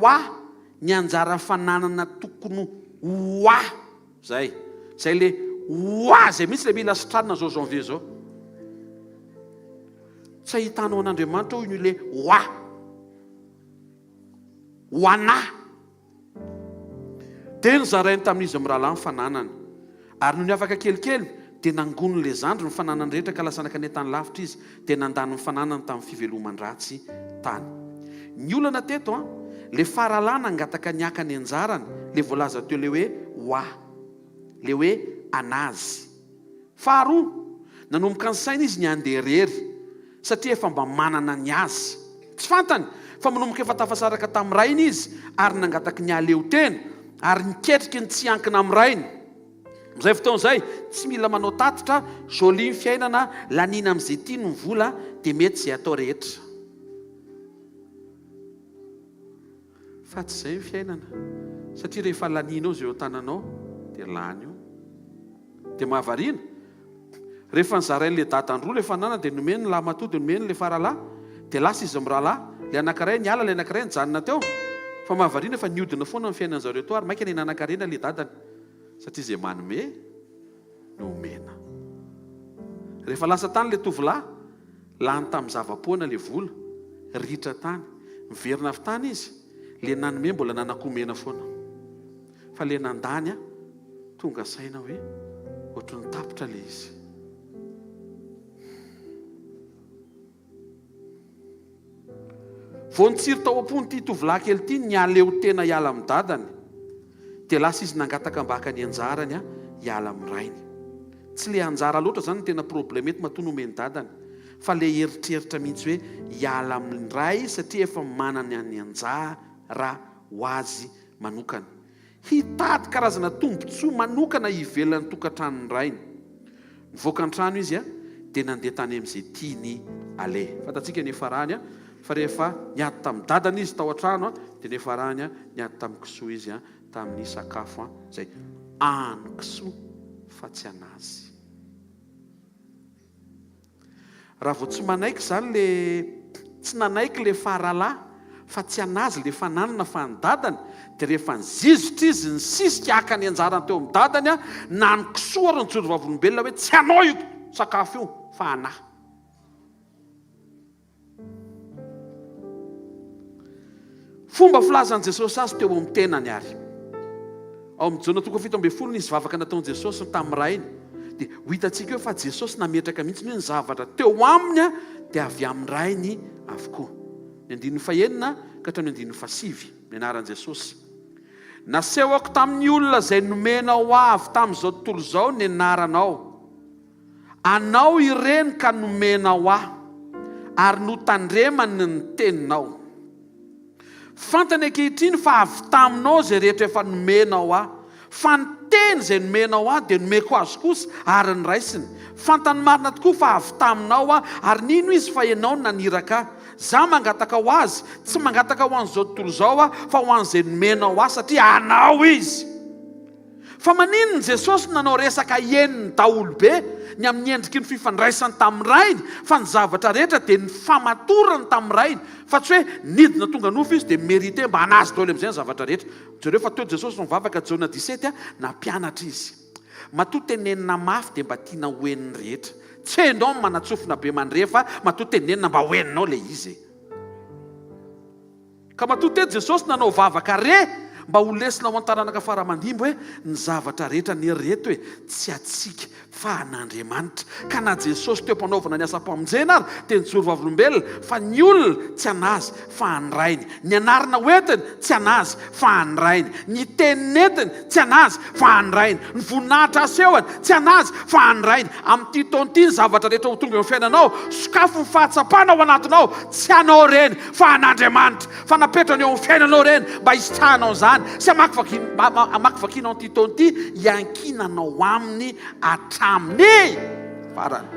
ny anjara fananana tokony hoa zay le hoa zay mitsy le mila sitranina zao janvier zao tsy ahitanao an'Andriamanitra hoy le hoa hoanahy dia nyzarainy tamin'izy amin'ny rahalahy ny fananany ary noho ny afaka kelikely dia nangono le zandry ny fananany rehetra ka lasa nakany tany lavitra izy dia nandany ny fananany tamin'ny fiveloman-dratsy tany ny olana teto le faralahy nangataka niaka ny anjarany le voalaza teo le hoe hoa le hoe anazy faharoa nanomboka ny saina izy ny andeha rery satria efa mba manana ny azy tsy fantany fa manomboka efa tafasaraka tamin'ny rainy izy ary nangataka ny aleo tena ary niketriky ny tsy ankina amin'ny rainy izay fotoana izay tsy mila manao tatitra jolie ny fiainana lanina amin'izay tia no vola dia mety izay atao rehetra fa tsy izay ny fiainana satria rehefa laninao izay eo tananao dia lany io dia mahavariana rehefa nizarain'le dadany roa le fanana dia nomeny ny lahy matoa dia nomeny le faralahy dia lasa izy amin'ny rahalahy le anankiray ny ala le anankiray nijanona teo fa mahavariana fa niodina foana ny fiainana zareo teo ary maika ny nanankarena le dadany satria izay manome no omena rehefa lasa tany le tovolahy lany tamin'ny zava-poana le vola ritra tany miverina avy tany izy le nanome mbola nanakomena foana fa le nandany tonga saina hoe ohatry ny tapitra le izy vao nitsiry tao am-pony ty tovolahy kely ty ny aleo tena hiala amin'ny dadany dia lasa izy nangataka mbaka ny anjarany hiala amin'ny rainy tsy le anjara loatra zany ny tena problème eto matoa nomeny dadany fa le eritreritra mihitsy hoe hiala amin'ny ray satria efa manany ny anjara ho azy manokana hitady karazana tombontsoa manokana hivelany tokantranony rainy nivoaka ny trano izy dia nandeha tany amin'izay tiany ale fantatsika ny efarany fa rehefa niady tamin'ny dadany izy tao an-trano dia nefa rany niady tamin'ny kisoa izy tamin'ny sakafo izay any kisoa fa tsy anazy raha vao tsy manaiky zany le tsy nanaiky le faralahy fa tsy anazy le fananana fa ny dadany dia rehefa nizizotra izy ny sisika aka ny anjarany teo amin'ny dadany na ny kisoa ary ny joro vavolombelona hoe tsy anao io sakafo io fa anahy fomba filazan' Jesosy azy teo amin'ny tenany ary. Ao amin'ny Jona 7:10 nisy vavaka nataon' Jesosy tamin'ny ra iny. Dia ho hitantsika eo fa Jesosy nametraka mihitsy ny zavatra teo aminy dia avy amin'ny ra iny avokoa. Ny 9:9 ka hatramin'ny 9:7 ny anaran'i Jesosy. Nasehoko tamin'ny olona izay nomenao avy tamin'izao tontolo izao ny anaranao. Anao ireny ka nomenao ahy ary notandremany ny teninao. Fantany ankehitriny fa avy taminao izay rehetra efa nomenao ahy. Fa ny teny izay nomenao ahy dia nomeko azy kosa ary nyraisiny. Fantany marina tokoa fa avy taminao ahy ary nino izy fa ianao naniraka. Za mangataka ho azy, tsy mangataka ho an'izao tontolo izao aho, fa ho an'izay nomenao ahy satria anao izy. Fa maninona Jesosy nanao resaka heniny daholo be ny amin'ny endriky ny fifandraisany tamin'ny ra iny, fa ny zavatra rehetra dia ny famatorany tamin'ny ra iny, fa tsy hoe nidina tonga nofo izy dia merite mba hanazy daholo amin'izay ny zavatra rehetra. Jereo fa teo Jesosy mivavaka Jona 17 nampianatra izy. Matoa tenenina mafy dia mba tiana hoeniny rehetra. Tsy hainao manatsofina be mandrefa, matoa tenenina mba hoeninao le izy. Ka matoa te Jesosy nanao vavaka re mba ho lesina ho an-taranaka faramandimbo hoe ny zavatra rehetra ny reto hoe tsy atsika fa an'Andriamanitra. Ka na Jesosy teo mpanaovana ny asa-pamonjena ary dia nijoro vavolombelona, fa ny olona tsy anazy fa an'rainy. Ny anarana hoentiny tsy anazy fa an'rainy. Ny teninentiny tsy anazy fa an'rainy. Ny voninahitra asehony tsy anazy fa an'rainy. Amin'ity taon'ity ny zavatra rehetra ho tonga eo amin'ny fiainanao, sokafo ny fahatsapana ao anatinao, tsy anao reny fa an'Andriamanitra. Fa napetrany eo amin'ny fiainanao reny mba hisitrahanao izany. Sy amakivakinao an'ity taon'ity, iankinanao aminy atraminy farany.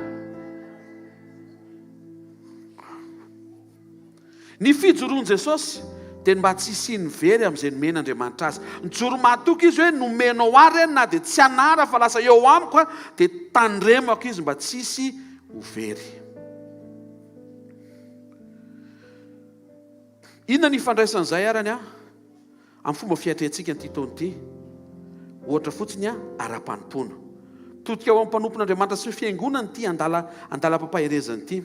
Ny fijoroan' Jesosy dia mba tsy hisiany very amin'izay nomen'Andriamanitra azy. Nijoro mahatoky izy hoe nomenao ary na dia tsy anara fa lasa eo amiko dia tandremako izy mba tsy hisy ho very. Inona ny ifandraisan'izay arany amin'ny fomba fiatrentsika nyity taon'ity? Ohatra fotsiny ara-panompona. Totika ao amin'ny mpanompon'Andriamanitra sy fiangonana ity andalam-pampaherezana ity.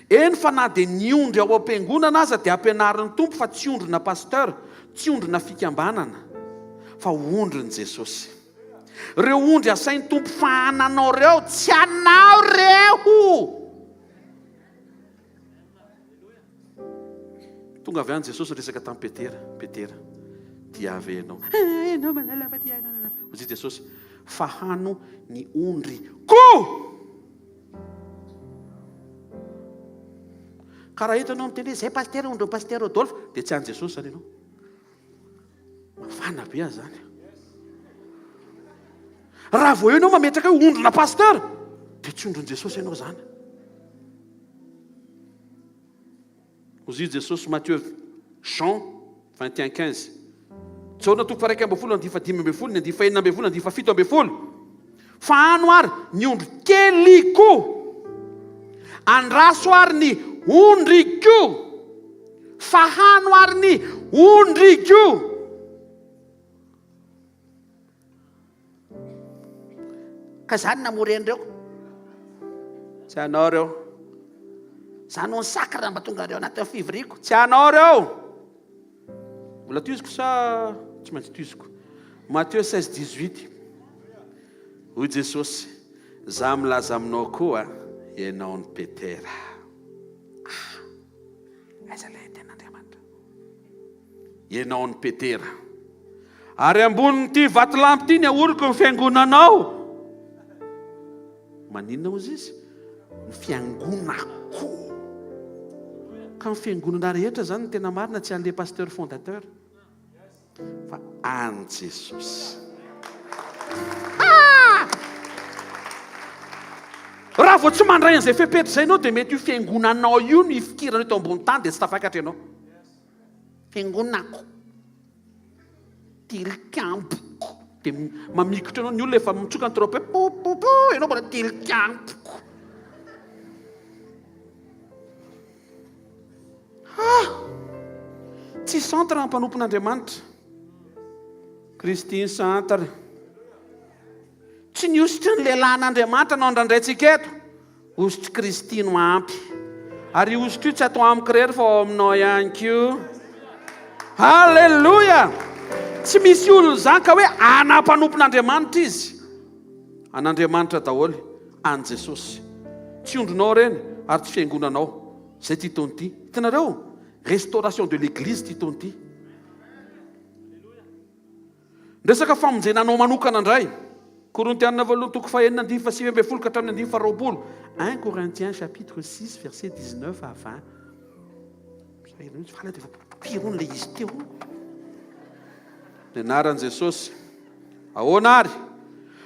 Eny fa na dia niondry ao am-piangonana aza dia ampianarin'ny tompo, fa tsy ondrina pasteur, tsy ondrina fikambanana, fa ondriny Jesosy. Reo ondry asain'ny tompo fa ananao reo, tsy anao reo. Tonga avy any Jesosy resaka tamin'ny Petera. Dia avy ianao. Ianao manalava dia ianao. Hozy Jesosy, fahano ny ondriko. Karaha hitanao miteny zay pasteur ondry pasteur Rodolphe, dia tsy any Jesosy zany ianao. Mafana be azy zany. Raha vao ianao mametraka hoe ondrina pasteur, dia tsy ondrin' Jesosy ianao zany. Hozy Jesosy Matthieu Jean 21:15. Jona 1:12, ny 5:12, ny 7:12. Fahano ary ny ondry keliko, andraso ary ny ondriko. Fahano ary ny ondriko. Ka zany namoren'ireo, tsy anao reo. Zany ny sakra mba tonga reo anatin'ny fivoriako, tsy anao reo. Mbola tiziko sa tsy maintsy tiziko? Matthieu 16:18. Hoy Jesosy, za milaza aminao koa ianao ny Petera. Aiza ilay ten'Andriamanitra? Ianao ny Petera. Ary ambonin'ity vatolampy ity ny ahoriko ny fiangonanao. Maninona hozy izy? Ny fiangonako. Ka ny fiangonana rehetra zany tena marina, tsy an'ilay pasteur fondateur, fa an' Jesosy. Raha vao tsy mandray an'izay fepetra izay ianao dia mety io fiangonanao io no ifikirana eto ambony tany dia tsy tafakatra ianao. Fiangonako, tilikampoko, dia mamikotra ianao ny olona efa mitsoka ny trope, ianao mbola tilikampoko. Tsy centre ny mpanompon'Andriamanitra, Kristiny centre. Tsy ny ositry ny lehilahin'Andriamanitra no andrandraitsika eto, ositry Kristiny ho ampy. Ary ositry io tsy atao amiko rery fa ao aminao ihany koa. Halleloja. Tsy misy olona zany ka hoe anam-panompon'Andriamanitra izy. An'Andriamanitra daholo, an Jesosy. Tsy ondronao reny ary tsy fiangonanao. Zay ty taony ty. Hitanareo, restauration de l'église ty taony ty. Resaka famonjenanao manokana indray. Korintianina 1 Corinthiens chapitre 6 verset 19 à 20. Piron'ilay izy teo. Ny anaran'i Jesosy. Ahoana ary?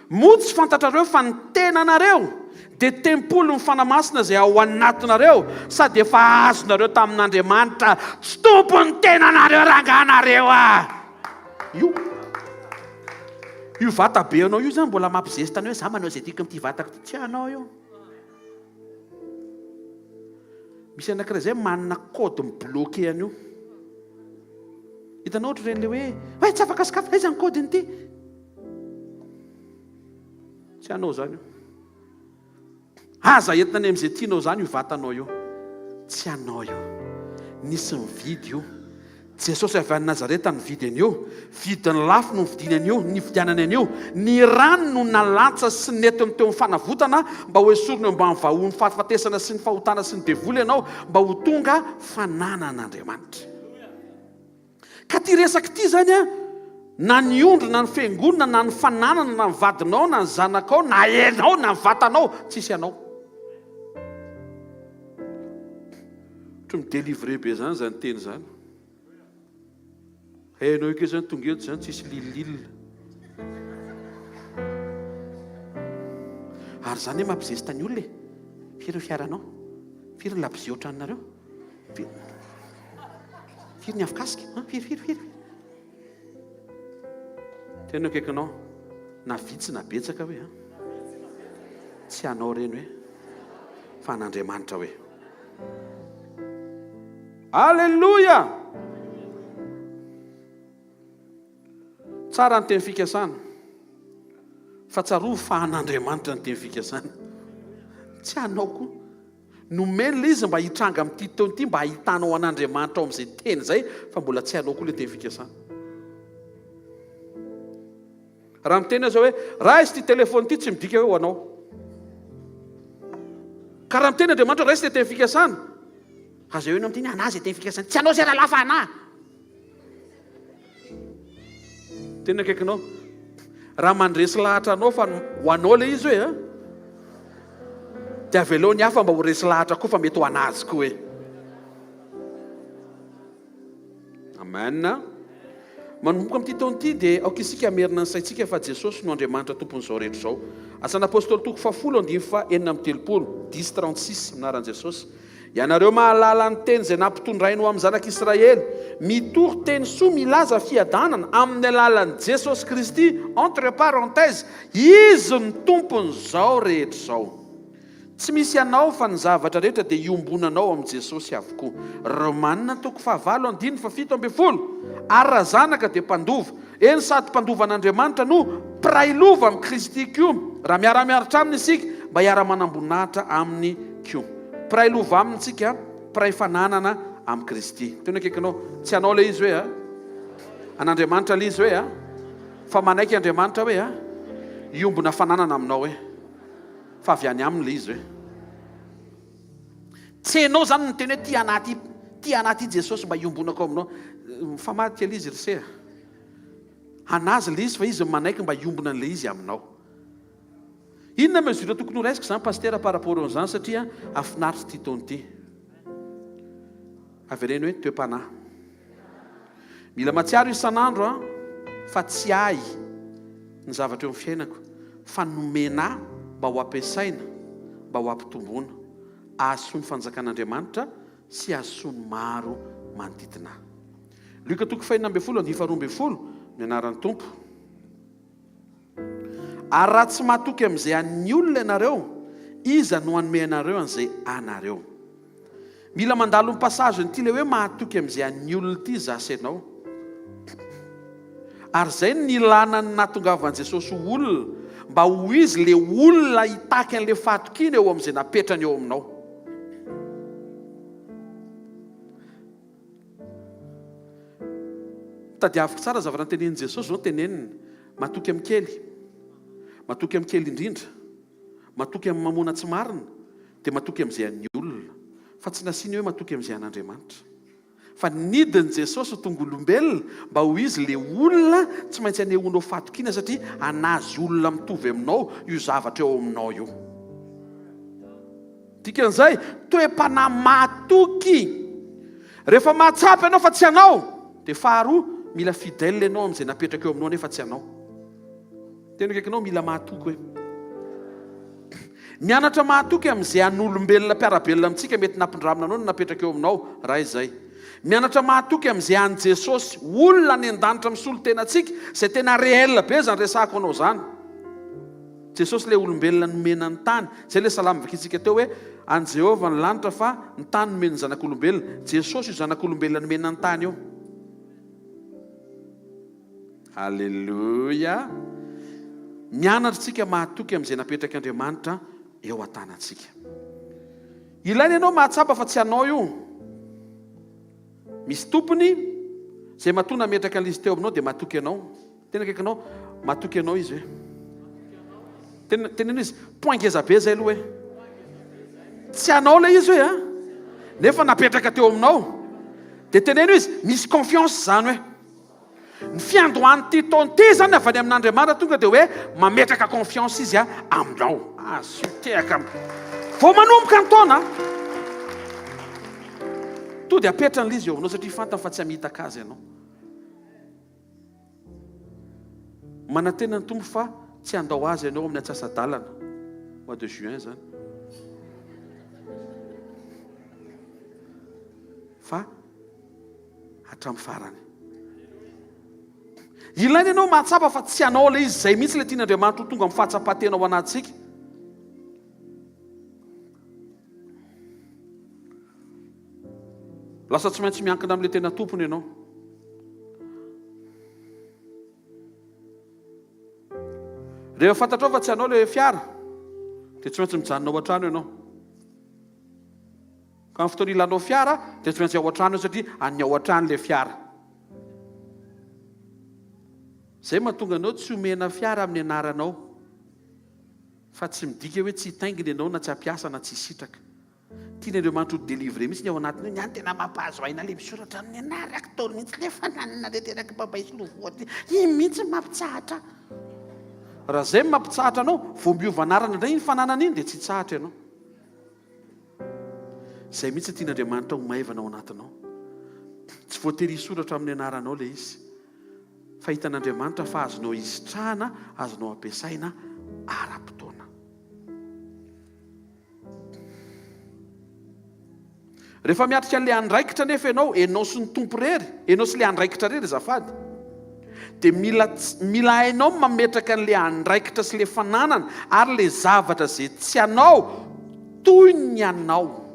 Moa tsy fantatrareo fa ny tenanareo dia tempolo ny fanamasina izay ao anatinareo sady efa azonareo tamin'Andriamanitra. Tsy tompony tenanareo ranganareo io vata be anao io zany mbola mampizestana hoe za manao izay tiako amin'ity vatako ty. Tsy anao io. Misy anankiray izay manana kôdy mibloqué an'io. Hitanao ohatry ireny le hoe tsy afaka sikafa aiza ny kôdiny ity. Tsy anao zany io. Aza entina any amin'izay tianao zany io vatanao io. Tsy anao io. Nisy mividy io. Jesosy avy any Nazareta nividy an'io. Vidiny lafo no nividiany an'io, nividianany an'io. Ny rano no nalantsa sy netiny teo amin'ny fanavotana mba ho esoriny mba mivahony fahafatesana sy ny fahotana sy ny devoly ianao mba ho tonga fananan'Andriamanitra. Ka ty resaka ty zany na ny ondry na ny fiangonana na ny fananana na ny vadinao na ny zanakao na enao na ny vatanao tsisy anao. Ohatra midélivre be zany zany teny zany. Hainao eke zany tonga eto zany tsisy lililil. Ary zany hoe mampizesta ny olona. Firy fiaranao? Firy ny labizy ohatranareo? Firy ny afikasika? Firy. Tena akaikinao na vitsy na betsaka hoe tsy anao reny hoe fa an'Andriamanitra hoe. Alleluia. Tsara ny teny fikasana fa tsaroa fa an'Andriamanitra ny teny fikasana. Tsy anao koa. Nomeny le izy mba hitranga amin'ity taony ity mba hitanao an'Andriamanitra ao amin'izay teny zay fa mbola tsy anao koa le teny fikasana. Raha miteny zao hoe raha izy ty telefony ity tsy midika hoe ho anao. Ka raha miteny Andriamanitra raha izy ty teny fikasana. Aza eo amin'ity anazy teny fikasana. Tsy anao zay raha lafa ana. Tena akaikinao. Raha mandresy lahatra anao fa ho anao le izy hoe dia avy aleo ny hafa mba ho resy lahatra koa fa mety ho anazy koa hoe. Amen. Manomboka amin'ity taony ity dia aoka isika merina ny saintsika fa Jesosy no Andriamanitra tompon'izao rehetra izao. Asan'Apôstôly toko 10:4-36 10:36 minaran'i Jesosy. Ianareo mahalala ny teny izay nampitondrainy ho amin'ny zanak'Israely, mitory teny soa milaza fiadanana amin'ny alalan'i Jesosy Kristy, entre parenthèses, izy ny tompon'izao rehetra izao. Tsy misy anao fa ny zavatra rehetra dia iombonanao amin'i Jesosy avokoa. Romanina 5:7-7. Ary raha zanaka dia mpandova. Eny sady mpandova an'Andriamanitra no prailova amin'ny Kristy koa. Raha miara-miaritra aminy isika mba hiara-manambonahitra aminy koa. Prailova amintsika, pray fananana amin'ny Kristy. Tena akaikinao, tsy anao le izy hoe an'Andriamanitra le izy hoe fa manaiky Andriamanitra hoe iombona fananana aminao hoe fa avy any aminy le izy hoe. Tsy enao zany ny teny hoe ty anaty Jesosy mba iombonako aminao. Fa maty kely izy risea. Anazy le izy fa izy manaiky mba iombona an'le izy aminao. Inona mesura tokony ho raisiko zany pasteur par rapport amin'izany satria afinaritra ty taony ity. Avy reny hoe toe-panahy. Mila matsiaro isan'andro fa tsy ahy ny zavatra eo amin'ny fiainako fa nomena mba ho ampiasaina mba ho ampitomboana ahasoa ny fanjakan'Andriamanitra sy ahasoa ny maro manodidina. Luka 5:12 ny anaran'ny Tompo. Ary raha tsy mahatoky amin'izay an'ny olona ianareo, iza no hanome anareo an'izay anareo. Mila mandalo ny passage nyity le hoe mahatoky amin'izay an'ny olona ity zasy ianao. Ary zay ny ilanany nahatongavan'i Jesosy olona mba ho izy le olona hitaky an'le fahatokiny eo amin'izay napetrany eo aminao. tadiaviko tsara zavatra nytenenin' Jesosy zao teneniny matoky amin'ny kely, matoky amin'ny kely indrindra, matoky amin'ny mamona tsy marina, dia matoky amin'izay an'ny olona, fa tsy nasiany hoe matoky amin'izay an'Andriamanitra. Fa nidin' Jesosy ho tonga olombelona mba ho izy le olona tsy maintsy anehoanao fatokiana, satria anazy olona mitovy aminao io zavatra eo aminao io. Dikan'izay toe-panahy matoky. Rehefa mahatsapa ianao fa tsy anao, dia faharoa mila fidèle ianao amin'izay napetraka eo aminao nefa tsy anao. Tena kaikanao mila mahatoky hoe mianatra mahatoky amin'izay an'olombelona mpiarabelona amintsika mety nampindramina anao no napetraka eo aminao, raha izay. Mianatra mahatoky amin'izay an' Jesosy, olona ny an-danitra misolo tenantsika, izay tena réel be zany resahako anao zany. Jesosy ilay olombelona nomena ny tany, izay ilay salamy vakitsika teo hoe an' Jehovah ny lanitra fa ny tany nomena ny zanak'olombelona. Jesosy io zanak'olombelona nomena ny tany io. Halleluja. Mianatra tsika mahatoky amin'izay napetraka Andriamanitra eo an-tanantsika. Ilaina ianao mahatsapa fa tsy anao io. Misy tompony izay matoa nametraka an'izy teo aminao dia mahatoky anao. Tena kaikanao mahatoky anao izy hoe. Tenenao izy point ngeza be zay aloha hoe tsy anao ilay izy hoe nefa napetraka teo aminao. Dia tenenao izy misy confiance zany hoe ny fiandohany ty taony ty zany avy any amin'Andriamanitra tonga dia hoe mametraka confiance izy aminao. Sotehaka vao manomboka ny taona to dia apetrana izy eo aminao, satria fantany fa tsy hamitaka azy ianao. Manantena ny tompo fa tsy andao azy ianao amin'ny atsasa-dalana mois de juin zany, fa hatramin'ny farany. Ilaina ianao mahatsapa fa tsy anao ilay izy, izay mihitsy ilay tian'Andriamanitra ho tonga amin'ny fahatsapan-tena ao anatsika. Lasa tsy maintsy miankina amin'ilay tena tompony ianao. Rehefa fantatrao fa tsy anao ilay fiara, dia tsy maintsy mijanona ao an-trano ianao. Ka amin'ny fotoana ilanao fiara dia tsy maintsy ao an-trano satria any ao an-trano ilay fiara. Izay mahatonga anao tsy omena fiara amin'ny anaranao, fa tsy midika hoe tsy hitaingina ianao na tsy hampiasa na tsy hisitraka. Tian'Andriamanitra ho délivrer mihitsy ny ao anatiny. Ny any tena mampahazo aina ilay misoratra amin'ny anarako taolo mihitsy ilay fananana ilay teraka babay sy lovoady iny mihitsy mampitsahatra. Raha izay mampitsahatra anao, vao miova anarana indray iny fananana iny dia tsy tsahatra ianao. Izay mihitsy tian'Andriamanitra ho maivana ao anatinao. Tsy voatery hisoratra amin'ny anaranao ilay izy, fa hitan'Andriamanitra fa azonao hisitrahana, azonao ampiasaina ara-potoana. Rehefa miatrika an'ilay andraikitra nefa ianao sy ny tompo rery, ianao sy ilay andraikitra rery zafady, dia mila hainao mametraka an'ilay andraikitra sy ilay fananana ary ilay zavatra izay tsy anao toy ny anao.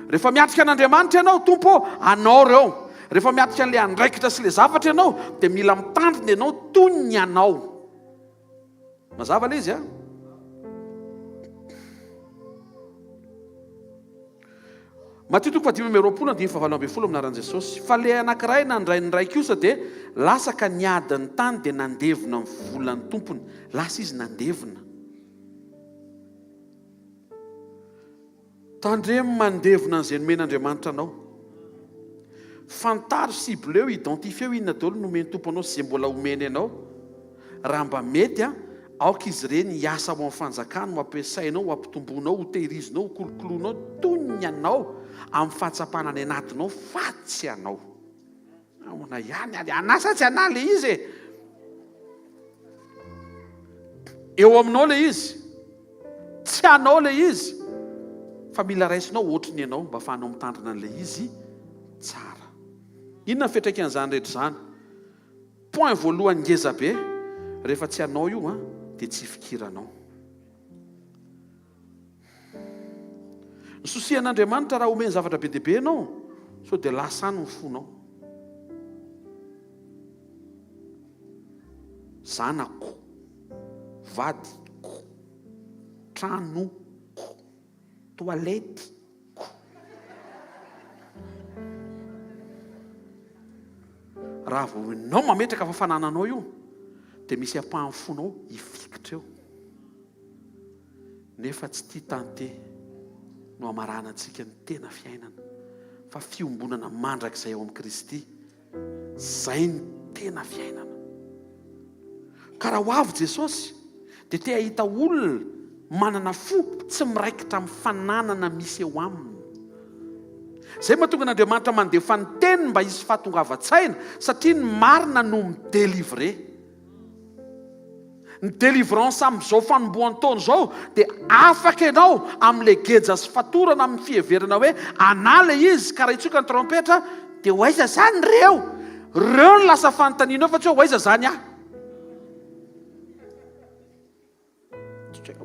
Rehefa miatrika an'Andriamanitra ianao, tompo anao reo. Rehefa miatrika an'ilay andraikitra sy ilay zavatra ianao, dia mila mitandrina ianao toy ny anao. Mazava ilay izy Matthieu 5:20 aminaran'i Jesosy. Fa ilay anankiray nandray ny ray kosa dia lasaka niadiny tany dia nandevina ny volan'ny tompony. Lasa izy nandevina. Tandremo mandevina an'izay nomen'Andriamanitra anao. Fantaro cible eo, identifie inona daholo nomeny tompo anao sy izay mbola omeny anao. Raha mba mety aoka izy ireny hiasa ao amin'ny fanjakana, ho ampiasainao, ho ampitomboinao, ho tehirizinao, ho kolokoloinao toy ny anao amin'ny fahatsapana any anatinao, fa tsy anao. Ahona ihany anasa tsy ana le izy eo aminao le izy, tsy anao le izy, fa mila raisinao ohatrany ianao mba afahanao mitandrina an'le izy tsara. Inona fiantraikan'izany rehetra izany? Point voalohany ngeza be, rehefa tsy anao io dia tsy fikiranao. Ny sosian'Andriamanitra raha omeny zavatra be dia be ianao, so dia lasa any ny fonao. Zanako, vadiko, tranoko, toaletiko. raha vao nao mametraka fafanananao io dia misy ampahany fonao hifikitra eo nefa tsy tia tante no amarana antsika ny tena fiainana fa fiombonana mandrakizay eo amin'ny Kristy zay ny tena fiainana. Ka raha ho avy Jesosy dia te ahita olona manana fo tsy miraikitra amin'ny fananana misy eo aminy. Zay mahatonga n'Andriamanitra mandefa ny teniny mba hisy fahatongavan-tsaina satria ny marina no midélivre. Ny délivrance amin'izao fanombohan-taona izao dia afaka ianao amin'ilay geja sy fatorana amin'ny fiheverana hoe anala izy ka raha hitsoka ny trompetra dia ho aiza zany reo no lasa fanontaniana eo fa tsy hoe ho aiza zany aho.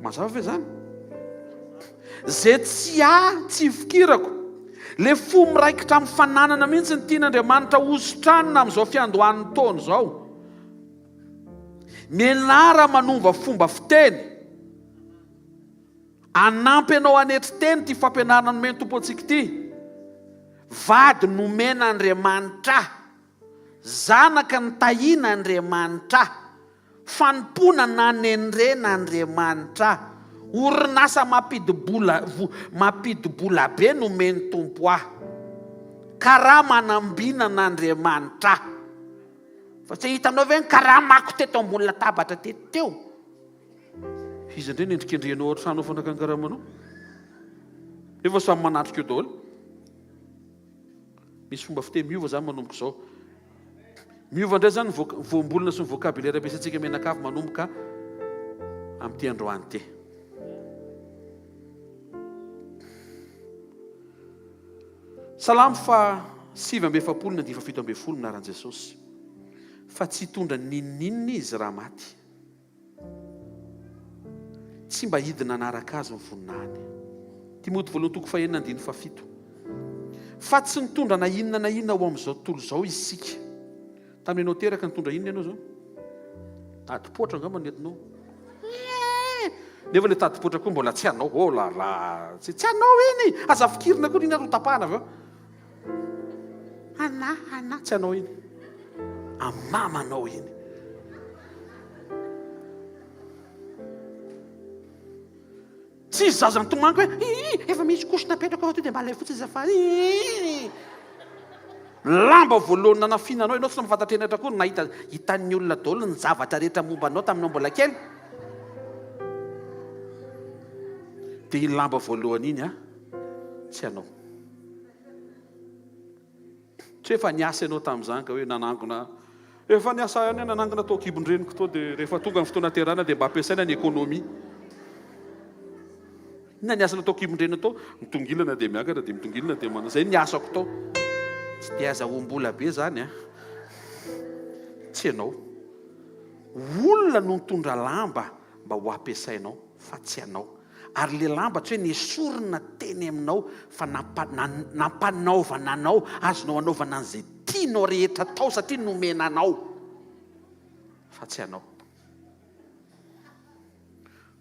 Mazava ve zany? Zay tsy fikirako le fo miraikitra amin'ny fananana mihitsy ny tian'Andriamanitra hosotranina amin'izao fiandohan'ny taona izao. Menara manomba fomba fiteny, anampy ianao anetry teny ty fampianarana nomeny tompo antsika ity. Vady nomena Andriamanitra, zanaka ny tahina Andriamanitra, fanompona nanenrena Andriamanitra, orinasa mampidibola be nomeny tompo ahy, karaha manambina n'Andriamanitra. Fa tsy hitanao ve ny karaha mako teto ambony latabatra teto teo? Izy indray nendrikendrenao ohatranao fanakangaramanao efa samy manatrika eo daholo. Misy fomba fiteny miova zany manomboka izao. Miova indray zany voambolona sy ny vocabulaire ampiasaintsika menakavy manomboka amin'ity androany ity. Salamo fa 7:7 minaran'i Jesosy. Fa tsy hitondra ninninina izy raha maty, tsy mba hidina anaraka azy ny voninahiny. Timoty 2:9-7. Fa tsy nitondra na inona ho amin'izao tontolo izao isika. Tamin'ny ianao teraka nitondra inona ianao zao? Tadipotra angamba nentinao. Nefa le tadipotra koa mbola tsy anao. Oh là là, tsy anao iny. Aza fikirina koa iny rotapahana avy eo. Ana tsy anao iny. Amamanao iny. Tsy zaza nitomaniko hoe efa misy kosina petraka ao to dia mbalay fotsy zafa. Lamba voalohany nanafinanao ianao tsy mifantatra koa nahita hitan'ny olona daholo ny zavatra rehetra momba anao taminao mbola kely. Dia iny lamba voalohany iny tsy anao. Tsy efa niasa ianao tamin'izany ka hoe nanangona efa niasa ihany nanangona tao kibondreniko tao dia rehefa tonga ny fotoana terana dia mba ampiasaina ny ekônômia. Inona ny asana tao kibondrena tao? Mitongilana dia miakatra dia mitongilana dia manao. Zay ny asako tao. Tsy dia aza ombola be zany tsy ianao. Olona no mitondra lamba mba ho ampiasainao fa tsy ianao. Ary le lamba tsy hoe nesorina teny aminao fa nampanaovana anao, azonao anaovana an'izay tianao rehetra tao satria nomena anao fa tsy ianao.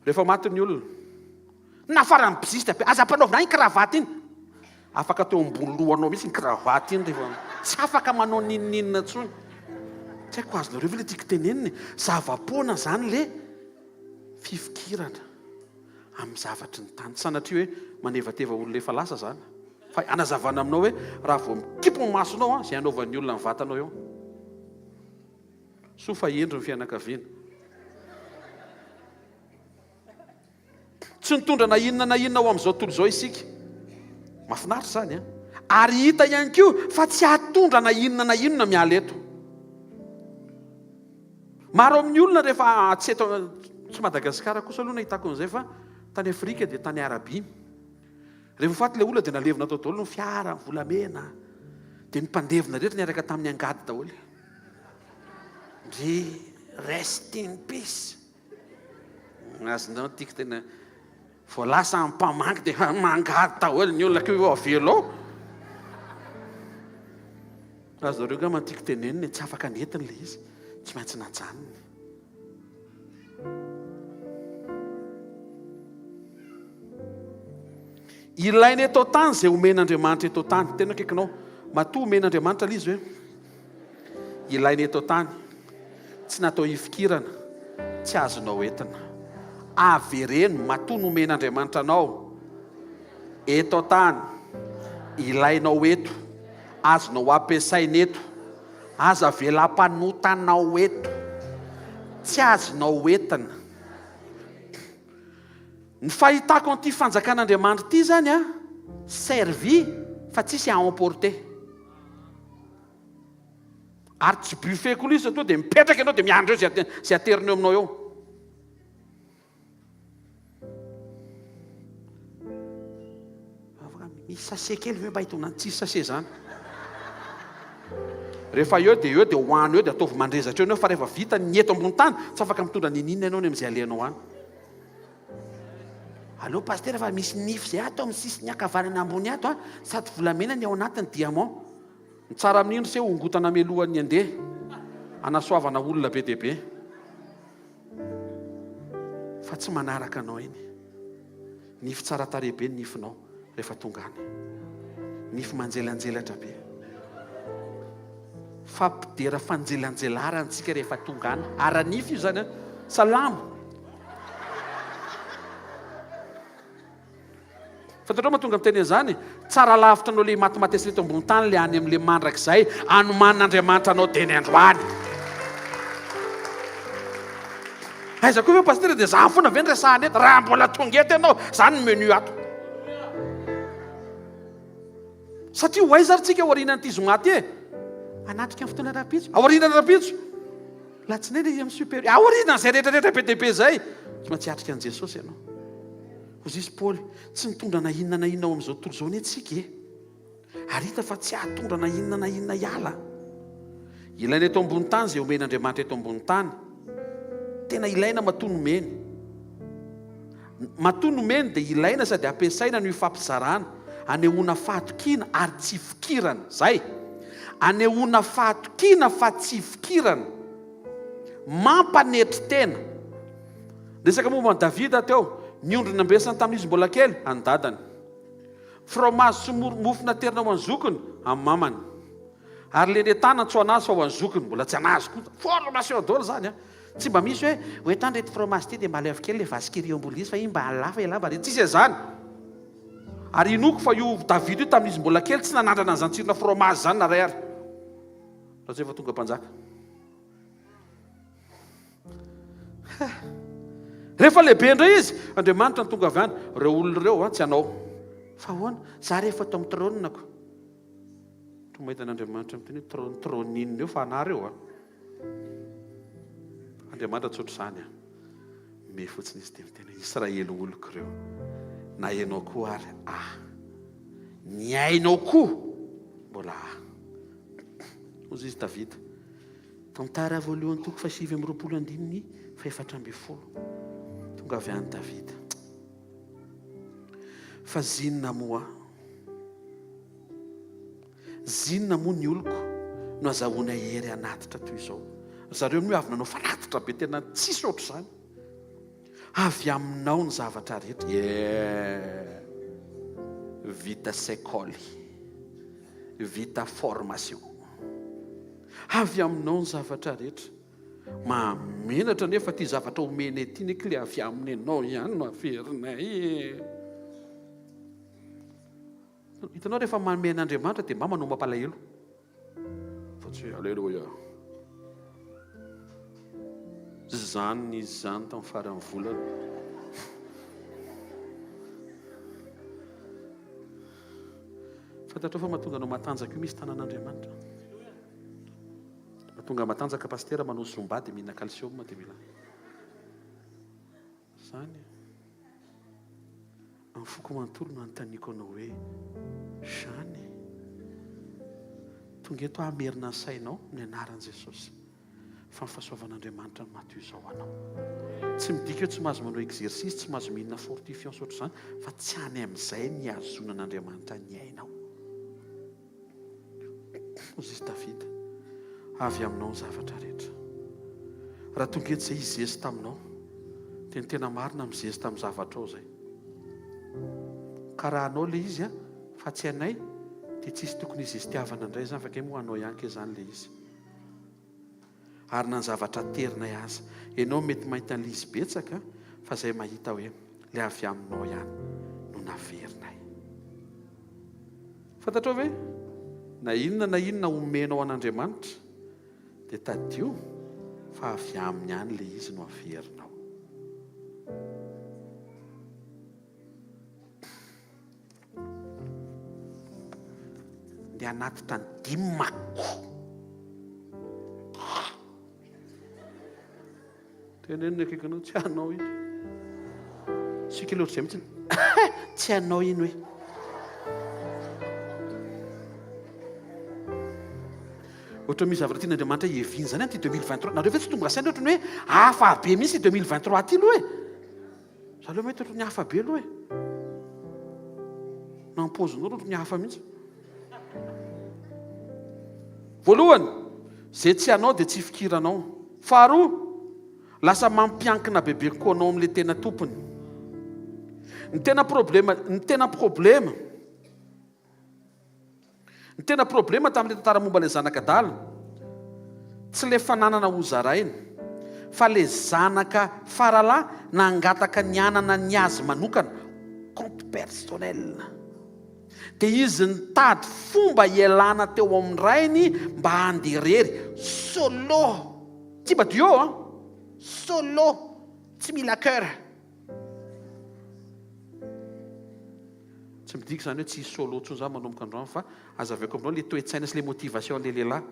Rehefa maty ny olona na farany bizista be aza mpanaovana iny kravaty iny, afaka teo ambony lohanao mihitsy ny kravaty iny rehefa tsy afaka manao ninninina intsony. Tsy haiko azonareo ve le tiako teneniny, zava-poana zany le fifikirana amin'ny zavatry ny tany. Sanatria hoe manevateva olona efa lasa zany, fa anazavana aminao hoe raha vao mikipo ny masonao zay anaovan'ny olona ny vatanao eo. So fa endro ny fianakaviana. Tsy nitondra na inona ho amin'izao tontolo izao isika. Mahafinaritra zany Ary hita ihany koa fa tsy hatondra na inona miala eto. Maro amin'ny olona rehefa tsy Madagasikara kosa aloha nahitako an'izay fa tany Afrika dia tany Arabia. Rehefa faty ilay olona dia nalevina tao daholo ny fiara, ny volamena. Dia ny mpandevina rehetra niaraka tamin'ny angady daholo. Ndry rest in peace. Azonao tiako tena voalasa amin'ny mpamangy dia mangady daholo ny olona keo avelo ao. Azonareo nga mantiako teneniny tsy afaka netiny ilay izy. Tsy maintsy najanony. Ilainy eto tany izay omen'Andriamanitra eto tany. Tena kaikinao, matoa omen'Andriamanitra ilay izy hoe ilainy eto tany tsy natao hifikirana, tsy azonao entina. Avereny matoa nomen'Andriamanitra anao eto tany, ilainao eto, azonao ampiasaina eto, aza velam-panotanao eto, tsy azonao entina. Ny fahitako an'ity fanjakan'Andriamanitra ity zany a, servi fa tsisy à emporter. Ary tsy buffet koa izy atao dia mipetraka ianao dia miandro eo zay aterineo aminao eo. Misy sase kely ve mba hitona tsisy sase zany? Rehefa eo dia hoany eo dia ataovy mandrezatra eo, fa rehefa vita ny eto ambony tany tsy afaka mitondra ninina ianao ny amin'izay alehanao any. Allô pasteur, fa misy nify zay ato amin'ny sisiny ankavanana ambony ato a, sady volamena ny ao anatiny diamant. Ny tsara amin'iny se hongotana melohan'ny andeha anasoavana olona be dia be, fa tsy manaraka anao iny. Nify tsara tarehy be ny nifinao rehefa tonga any, nify manjelanjelatra be, fampidera fanjelanjelarantsika rehefa tonga any. Ara-nify io zany a, salamo. Fatarao mahatonga amin'ny teny zany, tsara lavitra anao le matimatesy leto ambony tany le any amin'le mandrakizay, anomanin'Andriamanitra anao teny androany. Aiza koa ve pasteur dia za foana ve ny resahany eto, raha mbola tonga eto ianao, zany ny menu ato. Satria ho aiza ary tsika ao aorianan'ity zoma ty e, anatrika amin'ny fotoana rapitso, ao aorianany rapitso, latsinainy izy amin'ny super, ao aorianan'izay rehetrarehetra be dia be zay, tsy mahatsiatrika an'i Jesosy ianao. Hozy izy Paoly, tsy mitondra na inona ao amin'izao tontolo izao ny antsika e. Ary hita fa tsy ahatondra na inona hiala. Ilaina eto ambony tany izay omen'Andriamanitra eto ambony tany. Tena ilaina matoa nomeny. Matoa nomeny dia ilaina sady ampiasaina no hifampizarana, anehoana fahatokiana ary tsy fikirana. Zay. Anehoana fahatokiana fa tsy fikirana. Mampanetry tena. Resaka momba Davida teo, niondrina ambesany tamin'izy mbola kely, andadany. Fromage sy mofo naterina ho anzokony, amin'ny mamany. Ary le netana tsy ho anazy fa ho anzokony, mbola tsy anazy koa. Formation daholo zany a. Tsy mba misy hoe oetrany reto fromage ity dia malefo kely le vasikiri eo ambony izy fa iny mba halafa elamba reto. Tsisy zany. Ary inoko fa io Davida io tamin'izy mbola kely tsy nanandrana an'izany tsirona fromage zany naray ary. Raha zay efa tonga mpanjaka. Rehefa lehibe indray izy, Andriamanitra ny tonga avy any, ireo olona ireo tsy anao. Fa hoana, za rehefa atao amin'ny tronako. To mahita n'Andriamanitra miteny troninina eo fa anareo a. Andriamanitra tsotra izany a. Me fotsiny izy dia miteny Israely oloko ireo. Na ianao koa ary, ny ainao koa mbola hozy izy Davida. Tantara voalohany toko 7:25 fa 4:10. Tonga avy any Davida. Fa zinona moa ny oloko no azahoana hery anatitra toy izao. Zareo no avy nanao fanatitra be tena tsisy ohatr' izany. Avy aminao ny zavatra rehetra. Vita sekoly, vita formation. Avy aminao ny zavatra rehetra. Mamenatra nefa ty zavatra omeny ety neky le avy aminy anao ihany no averinay. Hitanao rehefa mamen'Andriamanitra dia mba manao mampalahelo. Fa tsy aleluia. Zany izy zany tamin'ny farany volana. Fantatrao fa mahatonga anao matanjaka io misy tanan'Andriamanitra. Mahatonga matanjaka pastera manao zomba dia mihina calcium dia mila. Zany. Amin'ny foko manontolo no anontaniako anao hoe zany. Tonga eto hamerina ny sainao ny anaran'i Jesosy. Fa ny fahasoavan'Andriamanitra no matoy izao anao. Tsy midika eo tsy mahazo manao exercice, tsy mahazo mihinana fortifiant ohatr'izany, fa tsy any amin'izay ny azonan'Andriamanitra ny ainao. Hozy izy Davida, avy aminao ny zavatra rehetra. Raha tonga eto izay izezy taminao, dia ny tena marina mizezy tamin'ny zavatra ao izay. Ka raha anao le izy fa tsy anay, dia tsisy tokony izy titiavana indray zany, fa ke moa anao ihany ke zany le izy. ary na ny zavatra terinay aza. Ianao mety mahita ny lizy betsaka fa izay mahita hoe ilay avy aminao ihany no naverinay. Fantatrao ve na inona omenao an'Andriamanitra dia tadio fa avy aminy ihany ilay izy no averinao. Dia anaty tany dimako tenenina akaikinao tsy anao iny sika loatra izay mihitsy tsy anao iny hoe ohatra misy zavatra tian'Andriamanitra hievina zany ty 2023 nareo ve tsy tonga saina ohatrany hoe hafa be mihitsy 2023 ty aloha e za loha mety ohatrany hafa be aloha e nampozinao ohatrany hafa mihitsy. Voalohany zay tsy anao dia tsy fikiranao. Faharoa lasa mampiankina bebe koa anao amin'ilay tena tompony. Ny tena problema tamin'ilay tantara momba ilay zanak'Adala tsy ilay fananana hozaraina fa ilay zanaka faralahy nangataka ny anana ny azy manokana compte personnel. Dia izy nitady fomba ialana teo amin'ny rainy mba handerery solo, tsy badio solo, tsy mila cœur. Tsy midika izany hoe tsy solo tsony za manomboka androany fa azaveko aminao le toe-tsaina sy le motivation le lehilahy.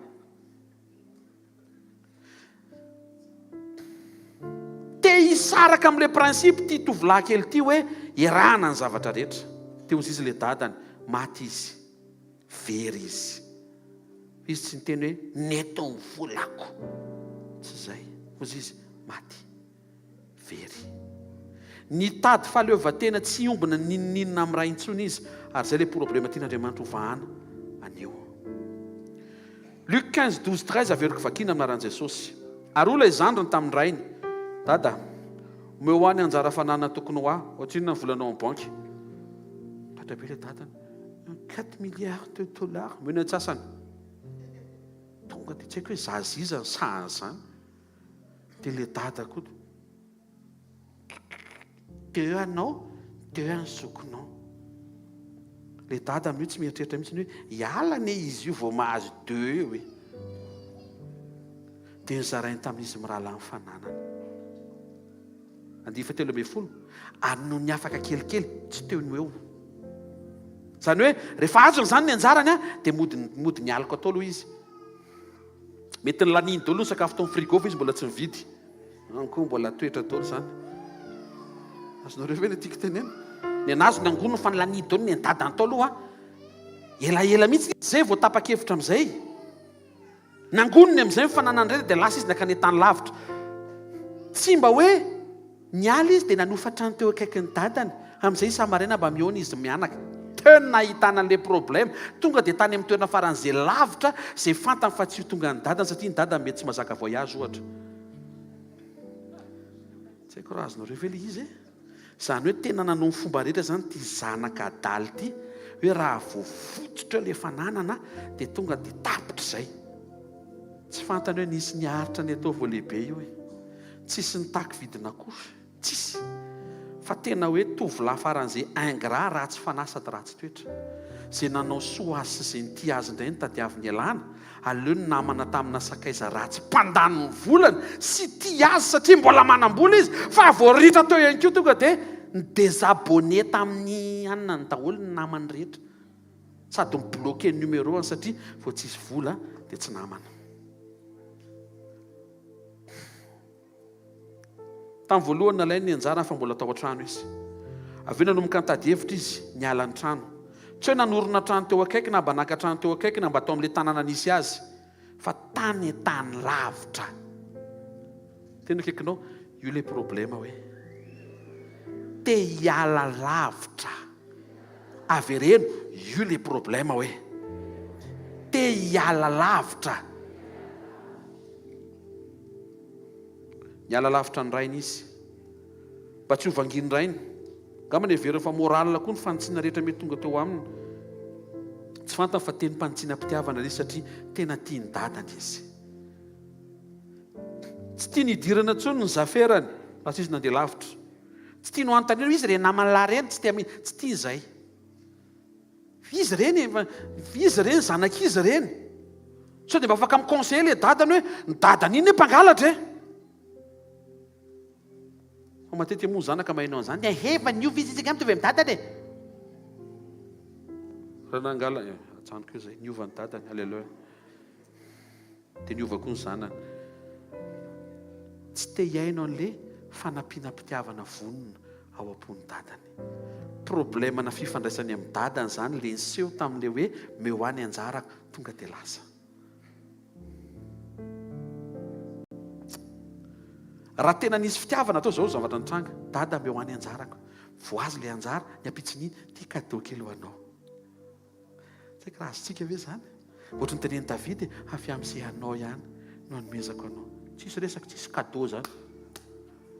Te hisaraka amin'ilay principe ty tovolahy kely ty hoe irahana ny zavatra rehetra. Teo izy le dadany maty izy, very izy. Izy tsy niteny hoe neto ny volako, tsy zay. Ozy izy maty, very. Nitady fahaleovan-tena tsy ombina ninninina amin'ny ray intsony izy, ary zay le problema tian'Andriamanitra hovahana anio. Luc 15:12-13 averiko vakina aminaran'i Jesosy. Ary olona izandriny tamin'ny rainy, dada, omeo ho any anjara fanana tokony ho ahy, ohatrinona ny volanao amin'ny banky. Tatrabe le dadany, 4 milliards de dollars, mena antsasany. Tonga dia tsy haiko hoe zaziza ny sahazy zany. Dia le dada koa, teo anao, teo any zokinao. Le dada amin'io tsy mieritreritra mihitsy ny hoe hiala ne izy io vao mahazo 2 eo e. Dia nizarainy tamin'izy mirahalahy ny fananany. 17 ary noho ny afaka kelikely tsy teo ny eo. Zany hoe rehefa azony zany ny anjarany dia mody ny alako atao aloha izy. Mety ny laniny daholo ny sakafo tao amin'ny frigo fa izy mbola tsy mividy. Koa mbola toetra daholo zany. Azonareo ve ny tiako tenena? Ny anazy ny angonony fa ny laniny daholo ny dadany tao aloha elaela mihitsy zay vao tapa-kevitra amin'izay. Ny angonony amin'izay mifananany iray dia lasa izy nakany tany lavitra. Tsy mba hoe niala izy dia nanofatra ny teo akaiky ny dadany. Amin'izay Samariana mba mihaona izy mianaka. Teo nahitana an'ilay problème. Tonga dia tany amin'ny toerana faran'izay lavitra izay fantany fa tsy ho tonga ny dadany satria ny dadany mety tsy mazaka voyage ohatra. Tsy haiko raha azonareo ve ilay izy e? Izany hoe tena nanao ny fomba rehetra zany ty zanak'Adala ty hoe raha voafototra ilay fananana dia tonga dia tapitra izay. Tsy fantany hoe nisy niaritra ny atao voalehibe io e. Tsisy nitaky vidina kosa, tsisy. Fa tena hoe tovolahy faran'izay ingrat raha tsy fanahy sady raha tsy toetra. Izay nanao soa azy sy izay nity azy indray ny tadiaviny ialana, aleo ny namana tamina sakaiza ratsy mpandany ny volany sy ty azy satria mbola manam-bola izy, fa voaritra teo ihany koa tonga dia ny désabonné tamin'ny anina ny daholo ny namany rehetra. Sady mibloqué ny numéroany satria vao tsisy vola dia tsy namana. Tamin'ny voalohany nalainy ny anjara fa mbola tao an-trano izy. Avy eo nanomboka nitady hevitra izy niala ny trano. Tsy hoe nanorona trano teo akaiky na mba naka trano teo akaiky na mba tao amin'ilay tanàna nisy azy, fa tany tany lavitra. Tena akaikinao, io ilay problema hoe te hiala lavitra. Avy reno, io ilay problema hoe te hiala lavitra. Niala lavitra ny rainy izy. Mba tsy ho vangiany rainy. Angambany heveriny fa moral koa ny fanontsinana rehetra mety tonga teo aminy. Tsy fantany fa teny mpanitsina mpitiavana izy satria tena tiany dadany izy. tsy tia nidirana ntsony ny zaferany raha tsy izy nandeha lavitra. Tsy tia no anontaniana izy reny naman'lahy reny tsy tia izay. Izy reny zanak'izy reny. So dia mba afaka miconseiller le dadany hoe ny dadany iny mpangalatra e. Fa matetika moa zanaka mahainao an'izany. Heva niova izy tsika mitovy amin'ny dadany e. Raha nangala atsaniko io izay niova ny dadany. Alleluia. Dia niova koa ny zanany. Tsy te hiaino an'le fanampina-pitiavana vonona ao am-pony dadany. Problemana fifandraisany amin'ny dadany zany le niseho tamin'le hoe meo any anjarako tonga dia lasa. Raha tena nisy fitiavana atao izao zavatra nitranga, dada meo any anjarako. Voazy le anjara ny ampitsininy ty cadeau kely ho anao. Tsy raha azontsika ve zany? Ohatry ny tenen'i Davidy, avy amin'izay anao ihany no hanomezako anao. Tsisy resaka, tsisy cadeau zany.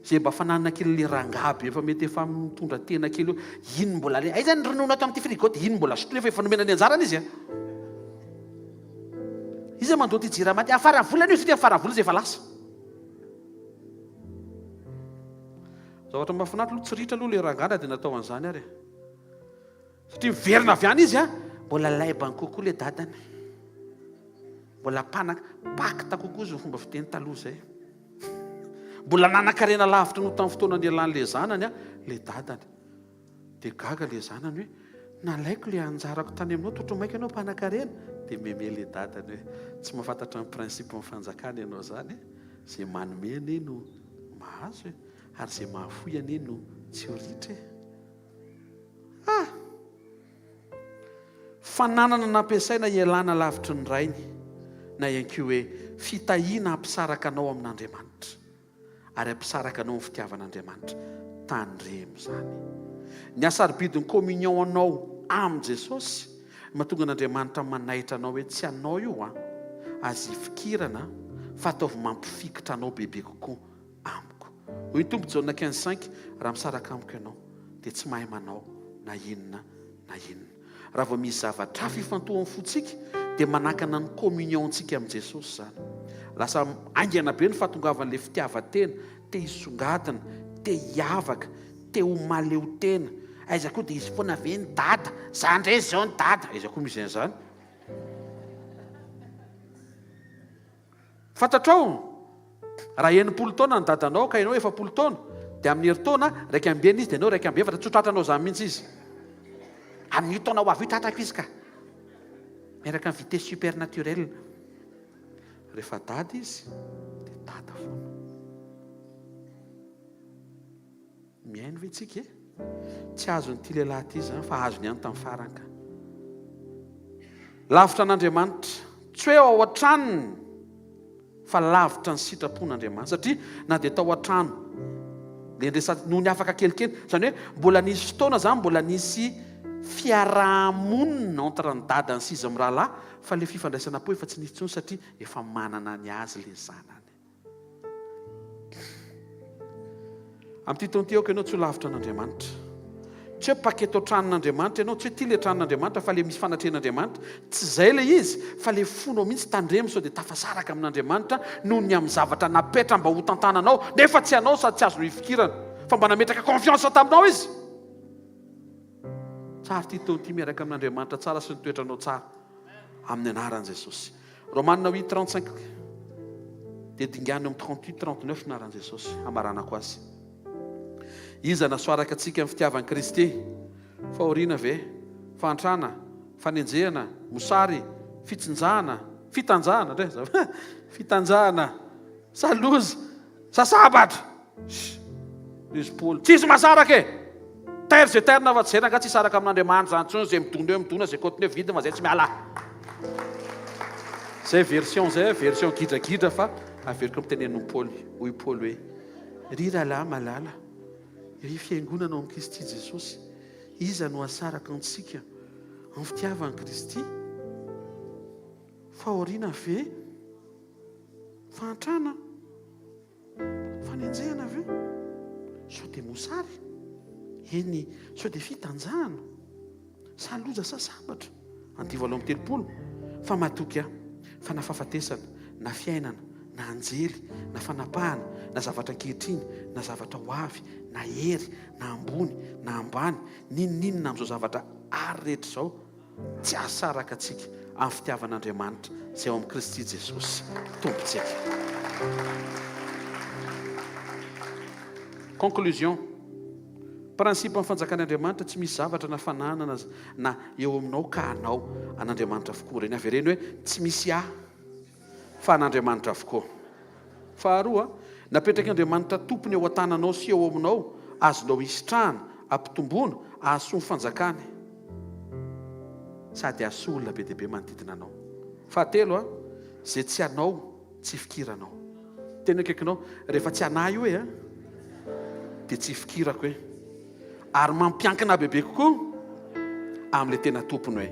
Zay mba fananana kely le rangaby efa mety efa mitondra tena kely io, iny mbola le aiza ny ronono ato amin'ity frigoty, iny mbola sotrona efa nomena ny anjarany izy a. Izy mandoa ty jira maty afara volana io satria afara volana izay efa lasa. Zavatra mahafinaritra aloha tsy ritra aloha le rangana dia natao an'izany ary. Satria miverina avy any izy a, mbola laibany kokoa le dadany. Mbola pakta kokoa izy fomba fiteny taloha izay. Mbola nanan-karena lavitra no tamin'ny fotoana nialan'le zanany a, le dadany. Dia gaga le zanany hoe nalaiko le anjarako tany aminao, totro maika ianao mpanan-karena. Dia meme le dadany hoe tsy mahafantatra ny prinsipe ny fanjakana ianao zany. Izay manome anie no mahazo e, ary izay mahafoy anie no tsy ho ritra e. Fananana nampiasaina ialana lavitry ny rainy, na ihany koa hoe fitahiana hampisaraka anao amin'Andriamanitra ary hampisaraka anao amin'ny fitiavan'Andriamanitra. Tandremo zany. Ny asaribidiny communion anao amin'ny Jesosy mahatonga an'Andriamanitra manaitra anao hoe tsy anao io azy fikirana fa ataovy mampifikitra anao bebe kokoa amiko. Hoy ny tompo Jaona 15:5, raha misaraka amiko ianao dia tsy mahay manao na inona na inona. Raha vao misy zavatra fifantohany fotsika dia manakana ny communiontsika amin'i Jesosy zany. Lasa aingana be ny fahatongavan'ilay fitiavan-tena, te hisongadina, te hiavaka, te ho maleo tena. Aiza koa dia izy foana ve ny dada, za ndray izao ny dada. Aiza koa misy an'izany. Fantatrao, raha 90 taona ny dadanao ka ianao 70 taona, dia amin'ny herintaona raiky ambiny izy dia ianao raiky amby efatra, tsy ho tratranao zany mihitsy izy. Amin'ny taona ho avy io tratrako izy ka. Miaraka amin'ny vitesse supernaturelle. Rehefa dada izy dia dada foana. Miaino ve tsika e? Tsy azon'ity lehilahy ity zany fa azony ihany tamin'ny farany ka. Lavitra an'Andriamanitra, tsy hoe ao an-tranony fa lavitra ny sitrapon'Andriamanitra. Satria na dia tao an-trano le noho ny afaka kelikely, zany hoe mbola nisy fotoana zany, mbola nisy fiarahamonina entre ny dadany sy izy amin'ny rahalahy, fa le fifandraisana po efa tsy nisy intsony satria efa manana ny azy le zanany. Amin'ity taon'ity aoka ianao tsy ho lavitra an'Andriamanitra. Tsy hoe paketo tranon'Andriamanitra ianao, tsy hoe ty le tranon'Andriamanitra fa le misy fanatrehan'Andriamanitra. Tsy izay le izy, fa le fonao mihitsy tandremo sao dia tafasaraka amin'Andriamanitra noho ny amin'ny zavatra napetra mba ho tantananao, nefa tsy anao sady tsy azo hifikirana, fa mba nametraka confiance taminao izy. Tsara ty taon'ity miaraka amin'Andriamanitra tsara sy ny toetranao tsara amin'ny anaran'i Jesosy. Romanina 8:35 dia dingana amin'ny 38-39 anaran'i Jesosy hamaranako azy. Iza nasoaraka antsika amin'ny fitiavan'i Kristy, fahoriana ve, fantrana, fanenjehana, mosary, fitanjana, fitanjana, saloza, sasabatra. Izy Paoly, tsisy masaraka e. Terre zay terre fa tsy zay nga tsy saraka amin'Andriamanitra zany tsony, zay midona zay continue vide fa zay tsy miala. Zay version gidra fa averiko mitenen'ny Paoly, hoy Paoly hoe ry rahalahy malala, ry fiangonana ao amin'ny Kristy Jesosy, iza no asaraka antsika amin'ny fitiavan'i Kristy, fahoriana ve, fantrana, fanenjehana ve, sao dia mosary, eny sao dia fitanjahana, saloza sasabatra, andivalo amin'ny telopolo, fa matoky fa na fahafatesana, na fiainana, na anjely na fanapahana na zavatra ankehitriny na zavatra ho avy na hery na ambony na ambany ninninona amin'izao zavatra ary rehetra izao tsy asaraka atsika amin'ny fitiavan'Andriamanitra izay ao amin'ny Kristy Jesosy tombontsika. Conclusion. Principe amin'ny fanjakan'Andriamanitra tsy misy zavatra na fananana na eo aminao ka anao an'Andriamanitra avokoa. Reny avy ireny hoe tsy misy fa an'Andriamanitra avokoa. Faharoa, napetraka Andriamanitra tompony eo an-tananao sy eo aminao, azonao isitrahana, ampitomboana, ahasoa ny fanjakany. Sady ahasoa olona be dia be manodidina anao. Fahatelo, izay tsy anao, tsy fikiranao. Tena akaikinao, rehefa tsy anahy io hoe dia tsy fikirako hoe. Ary mampiankina bebe kokoa amin'ilay tena tompony hoe.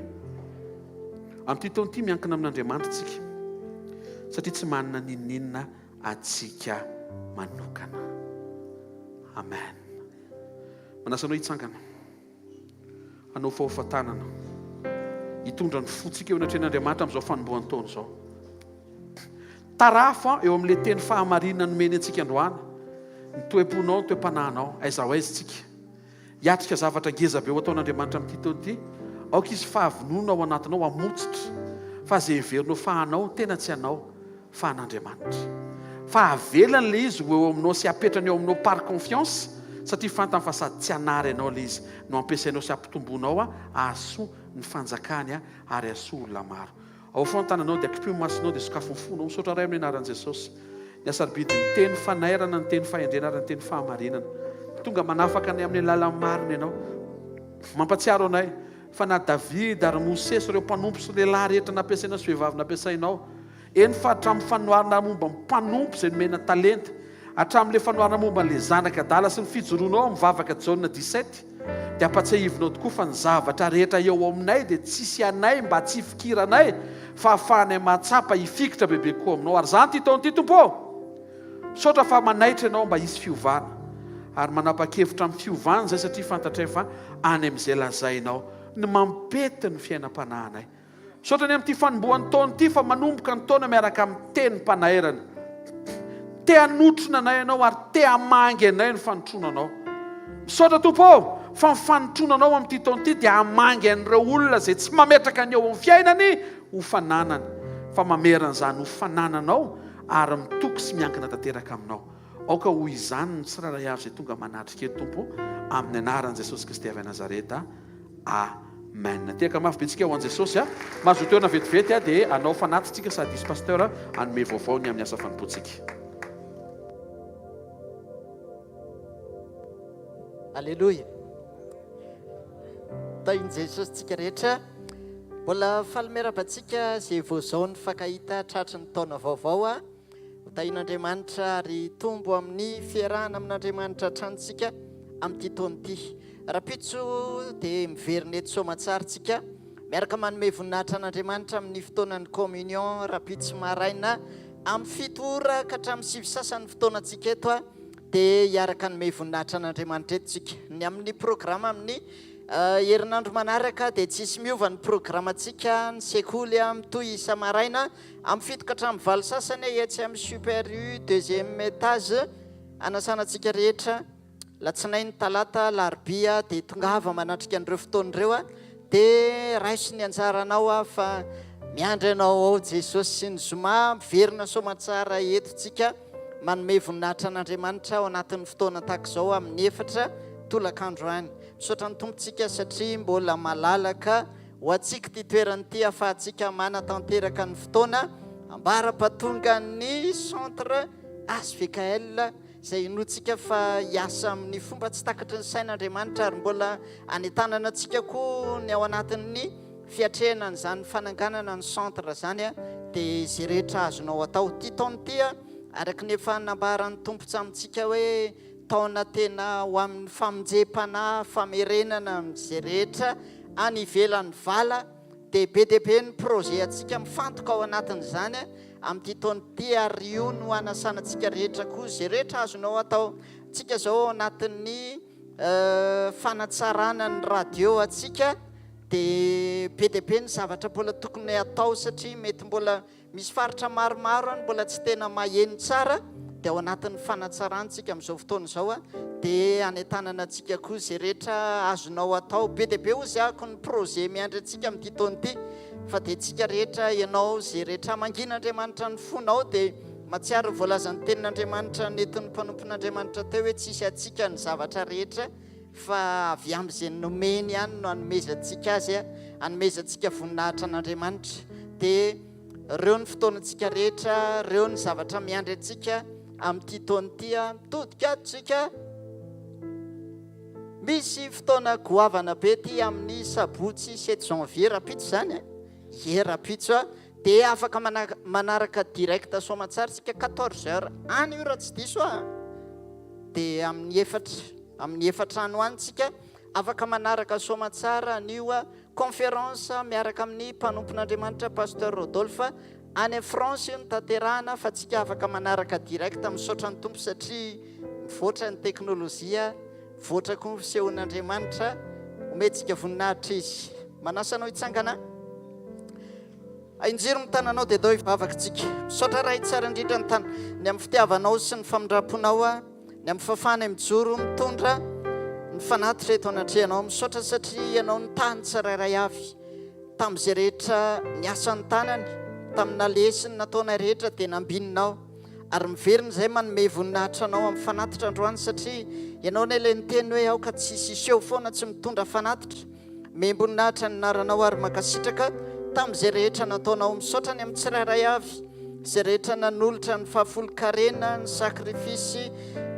Amin'ity taona ity miankina amin'Andriamanitra tsika. Satria tsy manana ninninina atsika manokana. Amen. Manasanao hitsangana. Anao fahafantanana. Hitondra ny fotsika eo anatrehan'Andriamanitra amin'izao fanombohan'ny taona izao. Tarafa eo amin'ilay teny fahamarinana nomeny antsika androany. Ny toe-ponao, ny toe-panahinao, aiza ho aiza tsika. Hiatrika zavatra ngeza be ho ataon'Andriamanitra amin'ity taona ity. Aoka izy fahavonona ao anatinao hamotsitra. Fa izay heverinao fa anao tena tsy anao fa an'Andriamanitra. Fa avelany le izy ho eo aminao sy apetrany eo aminao par confiance, satria fantany fa sady tsy anary anao le izy no ampiasainao sy ampitomboanao ahasoa ny fanjakany ary ahasoa olona maro. Ao foana tananao dia akipio masonao dia sokafo ny fonao misaotra ray amin'ny anaran'i Jesosy. Ny asarobidy ny teny fanairana, ny teny fahendrena ary ny teny fahamarinana. Tonga manafaka ny amin'ny lalan'ny marina ianao. Mampatsiaro anay fa na David ary Mosesy ireo mpanompo sy lehilahy rehetra nampiasaina sy vehivavy nampiasainao. Eny fa hatramin'ny fanoharana momba mpanompo izay nomena talenta, hatramin'ilay fanoharana momba n'ilay zanaka adala sy ny fijoroanao amin'ny vavaka Jaona 17, dia ampatsiahivinao tokoa fa ny zavatra rehetra eo aminay dia tsisy anay mba tsy fikiranay fa ahafahanay mahatsapa hifikitra bebe koa aminao. Ary zany ty taona ty tompo, saotra fa manaitra ianao mba hisy fiovana ary manapa-kevitra amin'ny fiovana izay, satria fantatray fa any amin'izay lazainao ny mampety ny fiainam-panahinay. Saotra ny amin'ity fanombohan'ny taona ity fa manomboka ny taona miaraka amin'ny teny mpanairana. Te hanotrona anay ianao ary te hamangy anay ny fanotronanao. Saotra tompo fa ny fanotronanao amin'ity taona ity dia hamangy an'ireo olona izay tsy mametraka ny eo amin'ny fiainany ho fananany, fa mameran'izany ho fanananao ary mitoko sy miankina tanteraka aminao. Aoka hoy izany ny tsiraray avy izay tonga manatrika eto tompo, amin'ny anaran'i Jesosy Kristy avy Nazareta. Amen. Teka mafy betsika ho an'i Jesosy. Mazotoana vetivety dia anao fanatintsika sady isy pasteur anome vaovao ny amin'ny asa fanompoantsika.
Alleluia. Tain'i Jesosy tsika rehetra. Mbola falimerabantsika izay voazao ny fakahita tratry ny taona vaovao. Tain'Andriamanitra ary tombo amin'ny fiarahana amin'Andriamanitra hatrantsika amin'ity taona ity. Rapitso dia miverina eto soamantsaritsika miaraka manome voninahitra an'Andriamanitra amin'ny fotoanan'ny communion rapitso maraina amin'ny 7 ora ka hatramin'ny 9 sasany fotoanantsika eto dia hiaraka nome voninahitra an'Andriamanitra eto tsika. Ny amin'ny programma amin'ny herinandro manaraka dia tsisy miova ny programmantsika ny sekoly mitoy isa maraina amin'ny 7 ka hatramin'ny 9 sasany etsy amin'ny super U 2e étage anasanantsika rehetra. Latsinainy talata larobia dia tongava manatrika an'ireo fotoan'ireo dia raiso ny anjaranao fa miandry anao ao Jesosy sy ny Zomà miverina soamantsara etontsika manome voninahitra an'Andriamanitra ao anatin'ny fotoana tahak'izao amin'ny 4 tolakandro any. Misaotra ny tompontsika satria mbola malalaka ho antsika ty toeranyity ahafahantsika manatanteraka ny fotoana ambara-patonga ny centre hvkl izay inotsika fa hiasa amin'ny fomba tsy takatry ny sain'Andriamanitra ary mbola anitanana antsika koa ny ao anatin'ny fiatrehanany izany fananganana ny centre zany dia izay rehetra azonao atao ty taona ity araka ny efa nambaran'ny tompontsy amintsika hoe taona tena ho amin'ny famonjem-panahy famerenana amin'izay rehetra any ivelan'ny vala dia be dia be ny projet atsika mifantoka ao anatin'izany amin'ity taona ity ary io no anasanantsika rehetra koa izay rehetra azonao atao. Tsika zao anatin'ny fanatsarana ny radio atsika dia be dia be ny zavatra mbola tokony atao satria mety mbola misy faritra maromaro any mbola tsy tena maheno tsara dia ao anatin'ny fanatsarantsika amin'izao fotoana izao a dia anentanana antsika koa izay rehetra azonao atao be dia be ozy ako ny projet miandry antsika amin'ity taona ity fa dia tsika rehetra ianao izay rehetra mangin'Andriamanitra ny fonao dia matsiaro voalazan'ny tenin'Andriamanitra nentin'ny mpanompon'Andriamanitra teo hoe tsisy atsika ny zavatra rehetra fa avy amin'izay nomeny ihany no hanomezantsika azy a hanomezantsika voninahitra an'Andriamanitra dia reo ny fotoanantsika rehetra reo ny zavatra miandry antsika amin'ity taona ity a mitodika atsika misy fotoana goavana be ty amin'ny sabotsy 7 janvier rapitso zany e rapitso a dia afaka manaraka direct somatsara tsika 14 heures any io raha tsy diso a dia amin'ny efatrano any tsika afaka manaraka somatsara anio a conférence miaraka amin'ny mpanompon'Andriamanitra pasteur Rodolphe any France io ny tanterahana fa tsika afaka manaraka direct misaotra ny tompo satria mivoatra ny teknôlôzia voatra koa ny fisehon'Andriamanitra ometsika voninahitra izy manasanao hitsangana injiro mitananao dia dao ivavaka tsika misaotra raha hitsara indrindra ny tana ny amin'ny fitiavanao sy ny famindraponao a ny amin'ny fafana mijoro mitondra ny fanatitra eto anatrehanao misaotra satria ianao ny tany tsirairay avy tamin'izay rehetra ny asan'ny tanany tamina lesiny nataona rehetra dia nambininao ary miverina izay manome voninahitra anao amin'ny fanatitra androany satria ianao ny ilay nyteny hoe aoka tsisy iseho foana tsy mitondra fanatitra memboninahitra ny naranao ary makasitraka tamin'izay rehetra nataonao misaotra ny amin'ny tsirairay avy izay rehetra nanolotra ny fahafolo-karena ny sakrifisy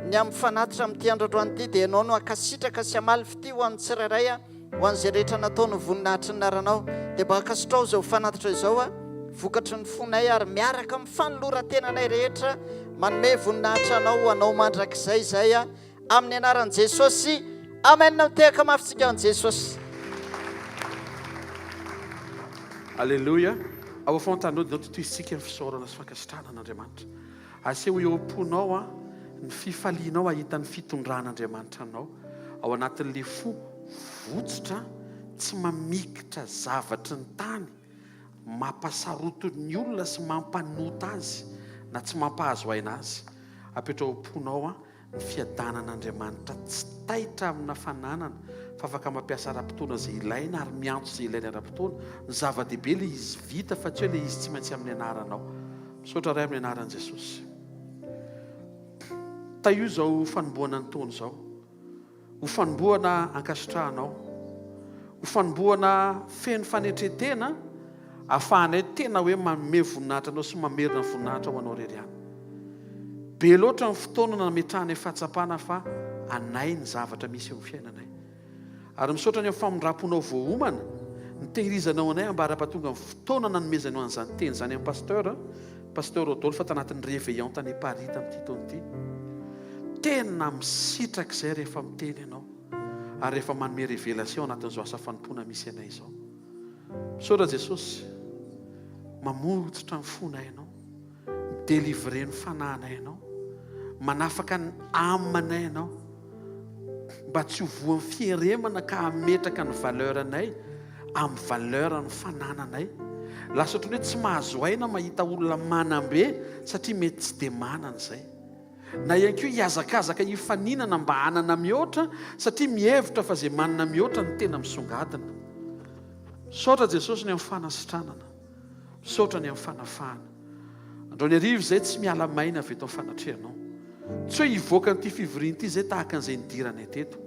ny amin'ny fanatitra amin'ity androandroany ity dia ianao no akasitraka sy amaly fity ho amin'ny tsirairay a ho an'izay rehetra natao no voninahitra ny naranao dia mba akasitrao izao fanatitra izao a vokatry ny fonay ary miaraka amin'ny fanoloran-tenanay rehetra manome voninahitra anao anao mandrakizay zay a amin'ny anaran'i Jesosy amen mitehaka mafitsika an Jesosy
Alleluia ao fontanodinao totoisitsika ny fisaorana sy fankasitrana an'Andriamanitra aseho eo am-ponao a ny fifalianao ahitan'ny fitondran'Andriamanitra anao ao anatin'le fo votsitra tsy mamikitra zavatra ny tany mampasaroto ny olona sy mampanota azy na tsy mampahazo aina azy apetra ao am-ponao a ny fiadanan'Andriamanitra tsy taitra amina fananana fa afaka mampiasa ara-potoana izay ilaina ary miantso izay ilaina ara-potoana ny zava-dehibe le izy vita fa tsy hoe le izy tsy maintsy amin'ny anaranao misaotra ray amin'ny anaran'i Jesosy io zao fanomboana ny taona zao ho fanomboana ankasitrahanao ho fanomboana feno fanetretena ahafahanay tena hoe manome voninahitra anao sy mamerina voninahitra ho anao rery any be loatra ny fotoana nametrahana fahatsapana fa anay ny zavatra misy eo amin'ny fiainanay ary misaotra ny amin'ny famondram-ponao voaomana ny tehirizanao anay ambara-pahatonga ny fotoana nanomezanao an'izany teny zany amin'ny pasteur Rodolphe tanatin'ny réveillon tany Paris tamin'ity taona ity tena misitraka izay rehefa miteny ianao ary rehefa manome révélation anatin'izao asa fanompoana misy anay izao misaotra Jesosy mamotsitra ny fonay ianao midelivre ny fanahinay ianao manafaka ny amanay ianao mba tsy hovoan'ny fieremana ka hametraka ny valeur anay amin'ny valeur ny fanananay lasa ohatran'ny hoe tsy mahazo aina mahita olona manambe satria mety tsy dia manana izay na ihany koa hiazakazaka hifaninana mba hanana mihoatra satria mihevitra fa izay manana mihoatra ny tena misongadina misaotra Jesosy ny amin'ny fanasitranana misaotra ny amin'ny fanafahana andreo ny arivo izay tsy miala maina avy eto amin'ny fanatrehanao tsy hoe hivoaka n'ity fivoriana ity izay tahaka an'izay nidiranay teto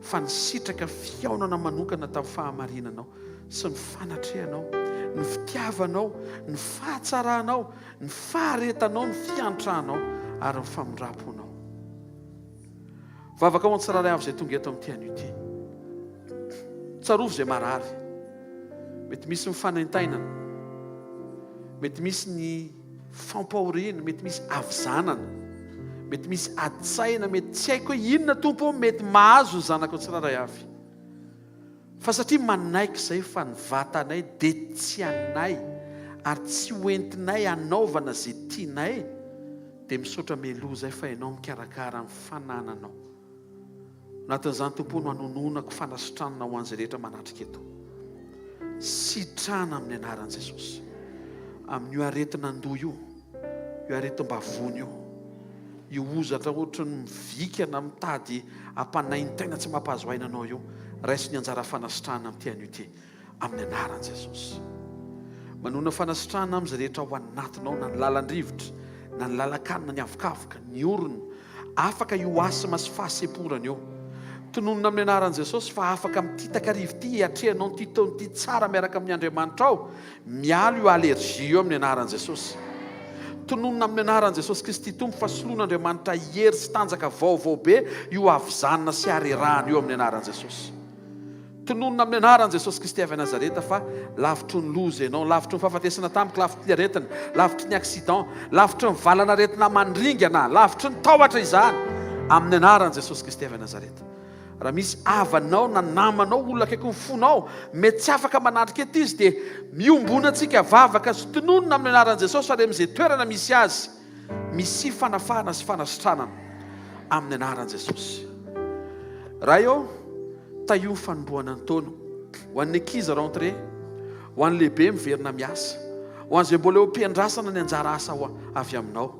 fa nisitraka fiaonana manokana tamin'ny fahamarinanao sy ny fanatrehanao ny fitiavanao ny fahatsaranao ny faharetanao ny fiantrahanao ary ny famondram-ponao vavaka ao ny tsiraray avy izay tonga eto amin'ity anio ity tsarovo izay marary mety misy mifanaintainana mety misy ny fampahoriana mety misy avizanana mety misy aditsaina mety tsy haiko hoe inona tompo mety mahazo ny zanako tsiraray avy fa satria manaiky izay fa ny vatanay dia tsy anay ary tsy hoentinay anaovana izay tianay dia misaotra meloa izay fa ianao mikarakara ny fanananao anatin'izany tompo no hanononako fanasitranana ho an'izay rehetra manatrika eto sitrana amin'ny anaran'i Jesosy. Amin'io aretin'andoha io aretim-bavony io ozatra ohatra ny mivikana mitady hampanain-taina tsy mampahazo aina anao io, raisy ny anjara fanasitrana amin'ity an'io ity amin'ny anaran'i Jesosy. Manona fanasitrana amin'izay rehetra ao anatinao, na ny lalan-drivotra, na ny lalan-kanina, ny avokavoka, ny orona, afaka io asima sy fahaseporana eo. Tononona amin'ny anaran'i Jesosy fa afaka amin'ity takarivo ity atrehanao nyity taonyity tsara miaraka amin'ny Andriamanitra ao, mialo io alergia eo amin'ny anaran'i Jesosy. Tononona amin'ny anaran'i Jesosy Kristy Tompo fa soloan'Andriamanitra hery sy tanjaka vaovao be io avizanana sy arerahana eo amin'ny anaran'i Jesosy. Tononona amin'ny anaran'i Jesosy Kristy avy Nazareta fa lavitry ny loza ianao, lavitry ny fahafatesana tampoka, lavitry ny aretina, lavitry ny accident, lavitry ny valana aretina mandringana, lavitry ny tahotra izany amin'ny anaran'i Jesosy Kristy avy Nazareta. Raha misy avanao na namanao olona akaiky ny fonao mety tsy afaka manandrika eto izy dia miombona antsika vavaka sy tononona amin'ny anaran'i Jesosy ary amin'izay toerana misy azy misy fanafahana sy fanasitranana amin'ny anaran'i Jesosy. Raha eo taio ny fanombohana ny taona ho an'ny ankizy rentré, ho an'ny lehibe miverina miasa, ho an'izay mbola eo ampiandrasana ny anjara asa avy aminao.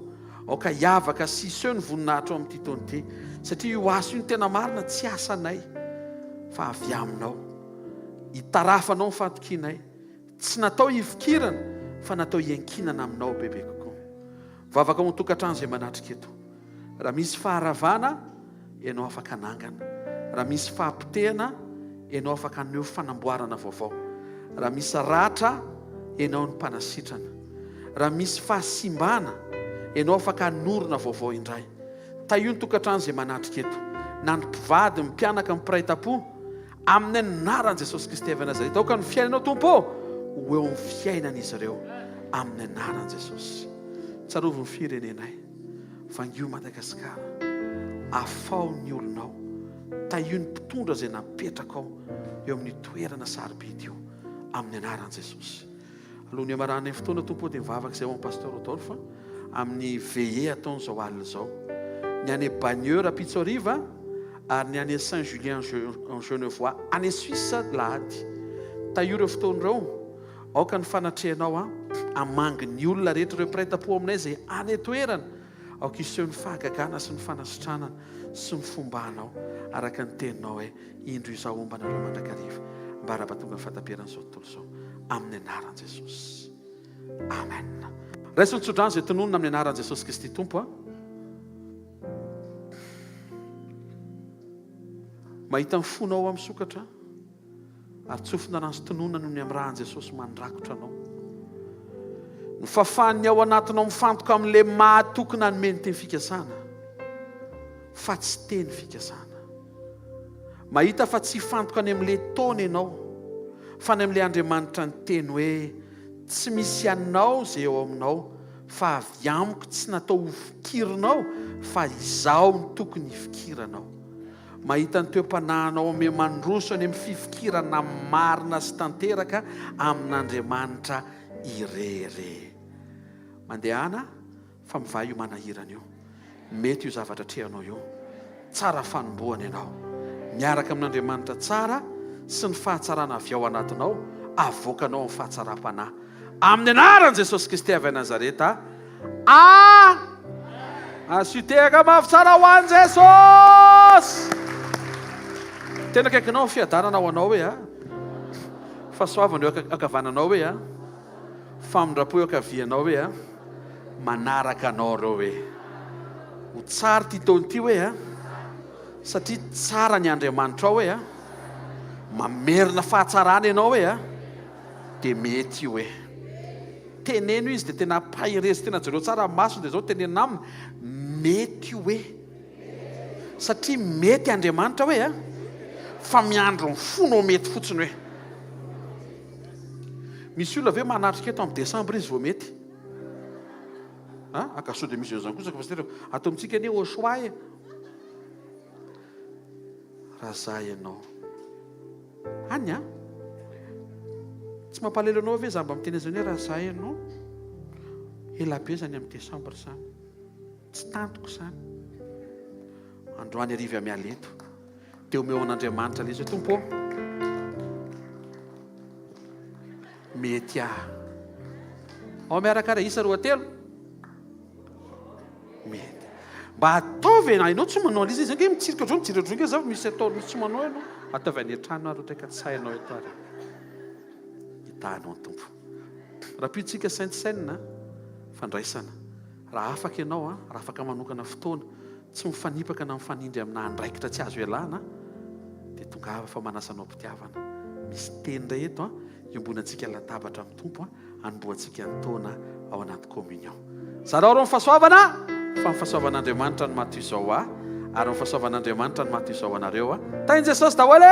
Aoka hiavaka sy iseho ny voninahitra ao amin'ity taona ity, satria io asa io ny tena marina tsy asanay fa avy aminao. Hitarafanao ny fantokianay, tsy natao hifikirana fa natao hiankinana aminao bebe kokoa. Vavaka ao ny-tokantrano izay manatrika eto, raha misy faharavana ianao afaka anangana, raha misy fahampitehana ianao afaka aneo fanamboarana vaovao, raha misy ratra ianao ny mpanasitrana, raha misy fahasimbana ianao afaka hanorona vaovao indray. Taio ny tokantrano izay manatrika eto, na ny mpivady, ny mpianaka, ny mpiray-tam-po, amin'ny anaran'i Jesosy Kristy avy Nazareta. Aoka ny fiainanao Tompo ho eo amin'ny fiainan'izy ireo amin'ny anaran'i Jesosy. Tsarovy ny firenenay, vangio Madagasikara, afao ny olonao, taio ny mpitondra izay napetraka ao eo amin'ny toerana sarobidy io amin'ny anaran'i Jesosy. Alohan'ny amarana ny fotoana Tompo dia mivavaka izay ao amin'ny pasteur Rodolphe amin'ny veillée ataon'izao alina izao, ny any Bagneux Rapitsoriva ary ny any Saint-Julien en Genevois any Suisse lahady. Taio ireo fotoan'ireo, aoka ny fanatrehanao hamangy ny olona rehetra ireo mpiray-tam-po aminay izay any toerana, aoka iseho ny fahagagana sy ny fanasitranana sy ny fombanao araka ny teninao hoe indro izao ombanareo mandrakariva mba raha-patonga ny fahataperan'izao tontolo izao amin'ny anaran'i Jesosy. Amen. Raisiny tsodrano izay tononona amin'ny anaran'i Jesosy Kristy Tompo. Mahita ny fonao amin'ny sokatra ary tsofina ransy tononana noho ny amin'ny rahan'i Jesosy mandrakotra anao. Ny fafany ao anatinao mifantoka amin'ilay mahatokony hanomeny teny fikasana fa tsy teny fikasana. Mahita fa tsy fantoka any amin'ilay taona ianao fa ny amin'ilay Andriamanitra ny teny hoe tsy misy anao izay eo aminao fa avy amiko, tsy natao ho fikirinao fa izaho ny tokony hifikiranao. Mahita ny toem-panahinao ame mandroso any amin'ny fifikirana marina sy tanteraka amin'Andriamanitra irere. Mandehana fa mivaha io manahirana io, mety io zavatra trehanao io, tsara fanombohana ianao, miaraka amin'Andriamanitra tsara sy ny fahatsarana avy ao anatinao, avoakanao amin'ny fahatsaram-panahy amin'ny anaran'i Jesosy Kristy avy Nazareta. Asiteka mafy tsara ho an'i Jesosy. Tena akaikinao ny fiadanana ho anao hoe fahasoavana eo ankavananao hoe famindrapo eo ankavianao hoe manaraka anao reo hoe ho tsara ty taona ity hoe satria tsara ny Andriamanitra ao hoe mamerina fahatsarana ianao hoe dia mety io hoe teneno izy dia tena pahirezy tena jereo tsara maso dia zao tenenina aminy mety io hoe satria mety Andriamanitra hoe fa miandro ny fonao mety fotsiny hoe misy olona ve manatrika eto amin'ny Desambra izy vao mety akaso dia misy zany kosa pasteur atao amintsika anie Ochoa raha za ianao any tsy mampalelo anao ve za mba mitenezany hoe raha za ianao elabe zany amin'ny Desambra zany tsy tantoko zany androany ariva amiala eto teo omeo an'Andriamanitra ilay izy Tompo mety ao miaraka raha isa 2 mety mba ataovy ainao tsy manao alizy izy nge mitsirika otrao mitsirodronga za misy atao misy tsy manao ianao ataovy any an-trano ary ohatraka tsy hainao eto ary hitanao ny tompo raha pitsika saintisaina fandraisana raha afaka ianao raha afaka manokana fotoana tsy mifanipaka na mifanindry amina andraikitra tsy azo ialana dia tongava fa manasanao mpitiavana misy teny indray eto iombonantsika latabatra amin'ny tompo anomboantsika ny taona ao anaty communion zareo ro mifahasoavana fa mifahasoavan'Andriamanitra ny maty izao ary mifahasoavan'Andriamanitra ny maty izao anareo tainy Jesosy daholo